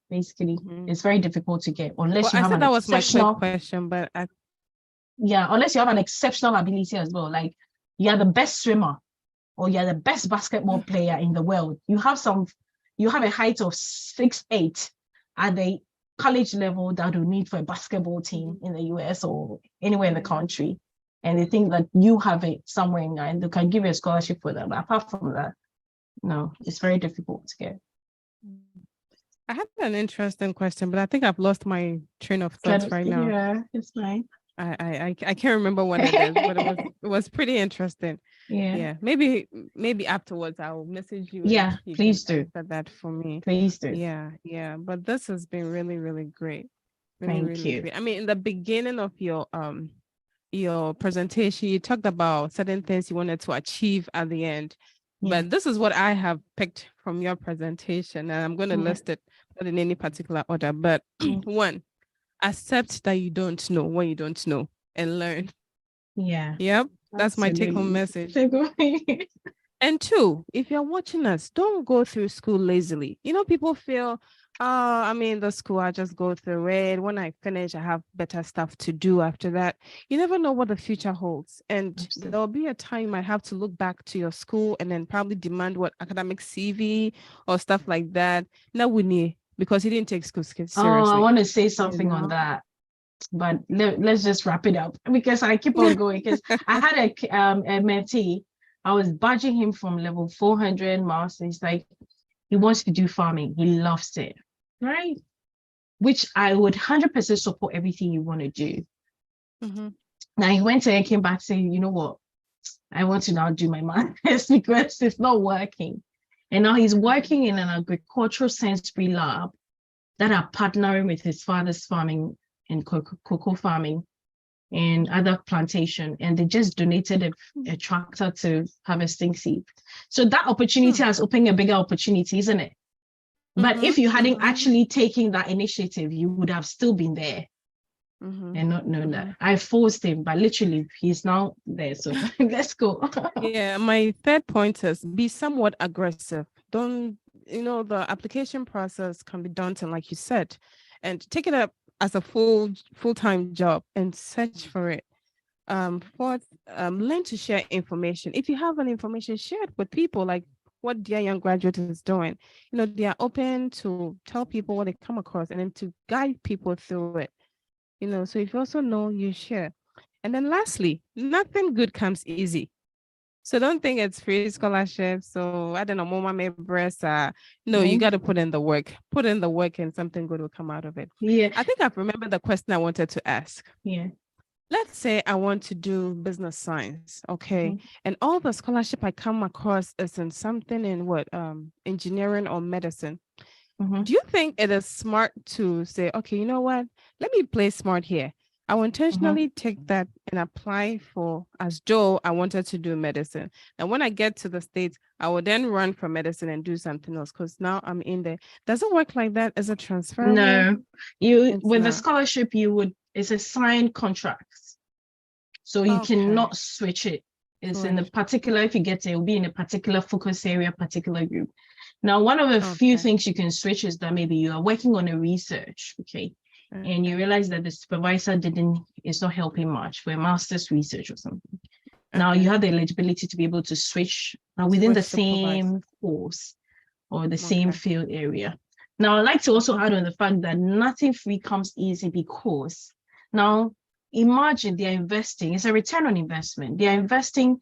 Basically it's very difficult to get unless you have an exceptional question, but unless you have an exceptional ability as well, like you're the best swimmer or you're the best basketball player in the world. You have a height of 6'8" at the college level that you need for a basketball team in the US or anywhere in the country, and they think that you have it somewhere in there and they can give you a scholarship for that. But apart from that, no, it's very difficult to get. I had an interesting question, but I think I've lost my train of thoughts right now. Yeah, it's fine. I can't remember what it is, but it was pretty interesting. Maybe afterwards I'll message you. Please do that for me. Please do. But this has been really, really great. Thank you. Great. I mean, in the beginning of your presentation, you talked about certain things you wanted to achieve at the end. But this is what I have picked from your presentation, and I'm going to list it not in any particular order. But one, accept that you don't know what you don't know and learn. Yep. That's my take-home message. And two, if you're watching us, don't go through school lazily. People feel, the school, I just go through it. When I finish, I have better stuff to do after that. You never know what the future holds. And there'll be a time you might have to look back to your school and then probably demand what academic CV or stuff like that. Now we need, because you didn't take school seriously. I want to say something on that. but let's just wrap it up because I keep on going. Because I had a mentee, I was budging him from level 400 master. He's like, he wants to do farming. He loves it, right? Which I would 100% support everything you want to do. Mm-hmm. Now he went and came back saying, you know what? I want to now do my master's because it's not working. And now he's working in an agricultural sensory lab that are partnering with his father's farming and cocoa farming and other plantation. And they just donated a tractor to harvesting seed. So that opportunity has opened a bigger opportunity, isn't it? But if you hadn't actually taken that initiative, you would have still been there and not known that. I forced him, but literally he's now there. So let's go. Yeah, my third point is be somewhat aggressive. Don't, the application process can be daunting, like you said, and take it up as a full-time job and search for it. Fourth, learn to share information. If you have an information, share it with people, like what Dear Young Graduate is doing. They are open to tell people what they come across and then to guide people through it. So if you also know, you share. And then lastly, nothing good comes easy. So don't think it's free scholarship. So I don't know, mama may breast. No, you got to put in the work. Put in the work and something good will come out of it. Yeah. I think I've remembered the question I wanted to ask. Yeah. Let's say I want to do business science, okay? And all the scholarship I come across is in something in what, engineering or medicine. Do you think it is smart to say, okay, you know what? Let me play smart here. I will intentionally take that and apply for, as Joe, I wanted to do medicine. And when I get to the States, I will then run for medicine and do something else because now I'm in there. Does it work like that as a transfer? No, with a scholarship, it's a signed contract. So you cannot switch it. It's in a particular, if you get it, will be in a particular focus area, particular group. Now, one of the few things you can switch is that maybe you are working on a research, and you realize that the supervisor is not helping much for a master's research or something. Now you have the eligibility to be able to switch within the same course or the same field area. Now, I'd like to also add on the fact that nothing free comes easy because now imagine they're investing, it's a return on investment. They're investing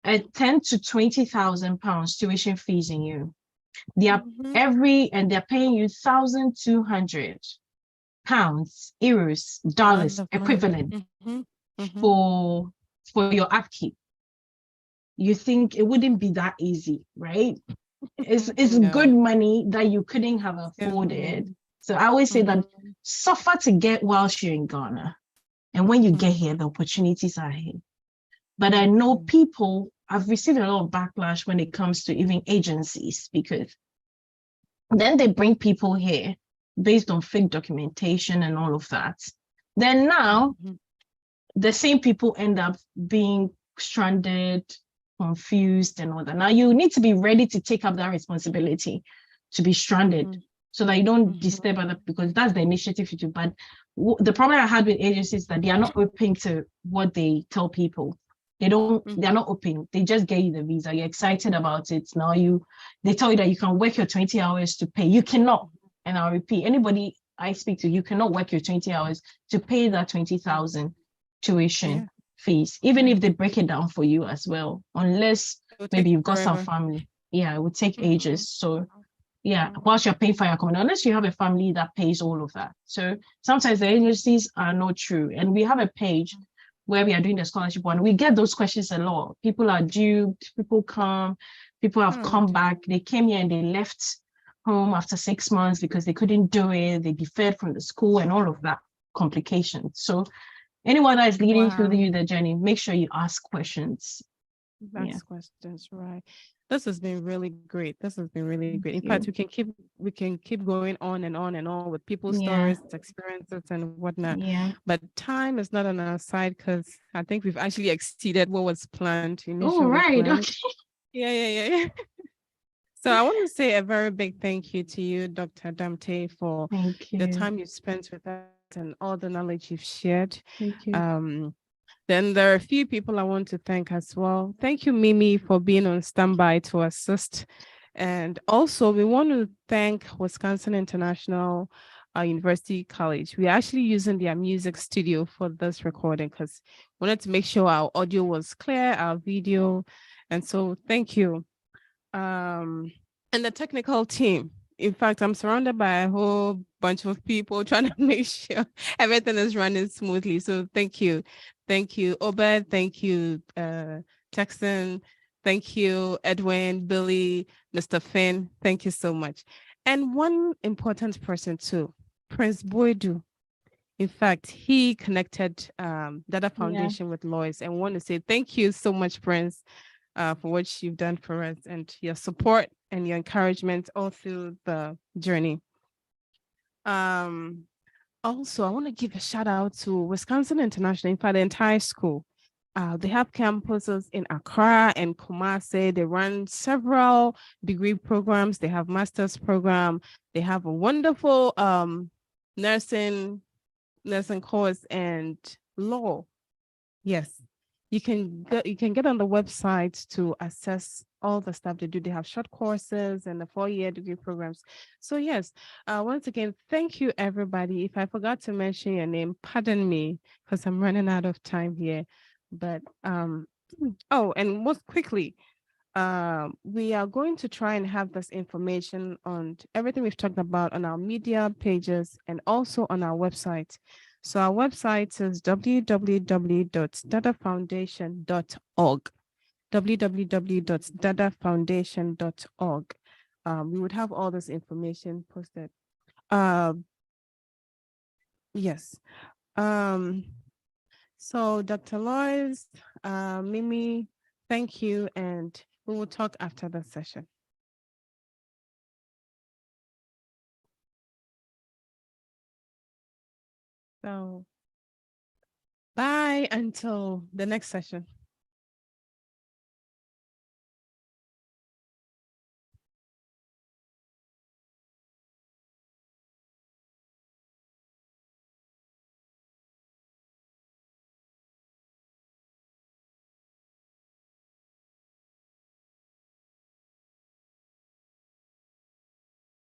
at 10 to 20,000 pounds tuition fees in you. They are and they're paying you 1,200 pounds, euros, dollars equivalent for your upkeep. You think it wouldn't be that easy, right? It's good money that you couldn't have afforded. So I always say that suffer to get whilst you're in Ghana. And when you get here, the opportunities are here. But I know I've received a lot of backlash when it comes to even agencies because then they bring people here based on fake documentation and all of that. Then now, the same people end up being stranded, confused, and all that. Now, you need to be ready to take up that responsibility to be stranded so that you don't disturb other, because that's the initiative you do. But the problem I had with agencies is that they are not open to what they tell people. They're not open. They just get you the visa. You're excited about it. Now they tell you that you can work your 20 hours to pay. You cannot. And I'll repeat, anybody I speak to, you cannot work your 20 hours to pay that 20,000 tuition fees, even if they break it down for you as well, unless maybe you've got some family. Yeah, it would take ages. So whilst you're paying for your accommodation, unless you have a family that pays all of that. So sometimes the agencies are not true. And we have a page where we are doing the scholarship one. We get those questions a lot. People are duped, people have come back. They came here and they left home after 6 months because they couldn't do it. They deferred from the school and all of that complications. So anyone that is leading through the journey, make sure you ask questions. Questions, right? This has been really great. In fact, we can keep going on and on and on with people's stories, experiences, and whatnot. But time is not on our side because I think we've actually exceeded what was planned initially. Oh, right. Okay. Yeah. So I want to say a very big thank you to you, Dr. Damte, for the time you spent with us and all the knowledge you've shared. Thank you. Then there are a few people I want to thank as well. Thank you, Mimi, for being on standby to assist. And also we want to thank Wisconsin International University College. We're actually using their music studio for this recording because we wanted to make sure our audio was clear, our video. And so thank you. And the technical team. In fact, I'm surrounded by a whole bunch of people trying to make sure everything is running smoothly. So thank you. Thank you, Obed. Thank you, Texan. Thank you, Edwin, Billy, Mr. Finn. Thank you so much. And one important person too, Prince Boydu. In fact, he connected Dada Foundation with Lois, and want to say thank you so much, Prince, for what you've done for us and your support and your encouragement all through the journey. Also, I want to give a shout out to Wisconsin International, in fact, the entire school. They have campuses in Accra and Kumasi. They run several degree programs. They have master's program. They have a wonderful nursing course and law. Yes, you can get on the website to access all the stuff they do. They have short courses and the 4-year degree programs. So yes, once again, thank you everybody. If I forgot to mention your name, pardon me because I'm running out of time here. But oh, and most quickly, we are going to try and have this information on everything we've talked about on our media pages and also on our website. So our website is www.dadafoundation.org. www.dadafoundation.org. We would have all this information posted. Yes. So Dr. Lois, Mimi, thank you, and we will talk after the session. So bye until the next session.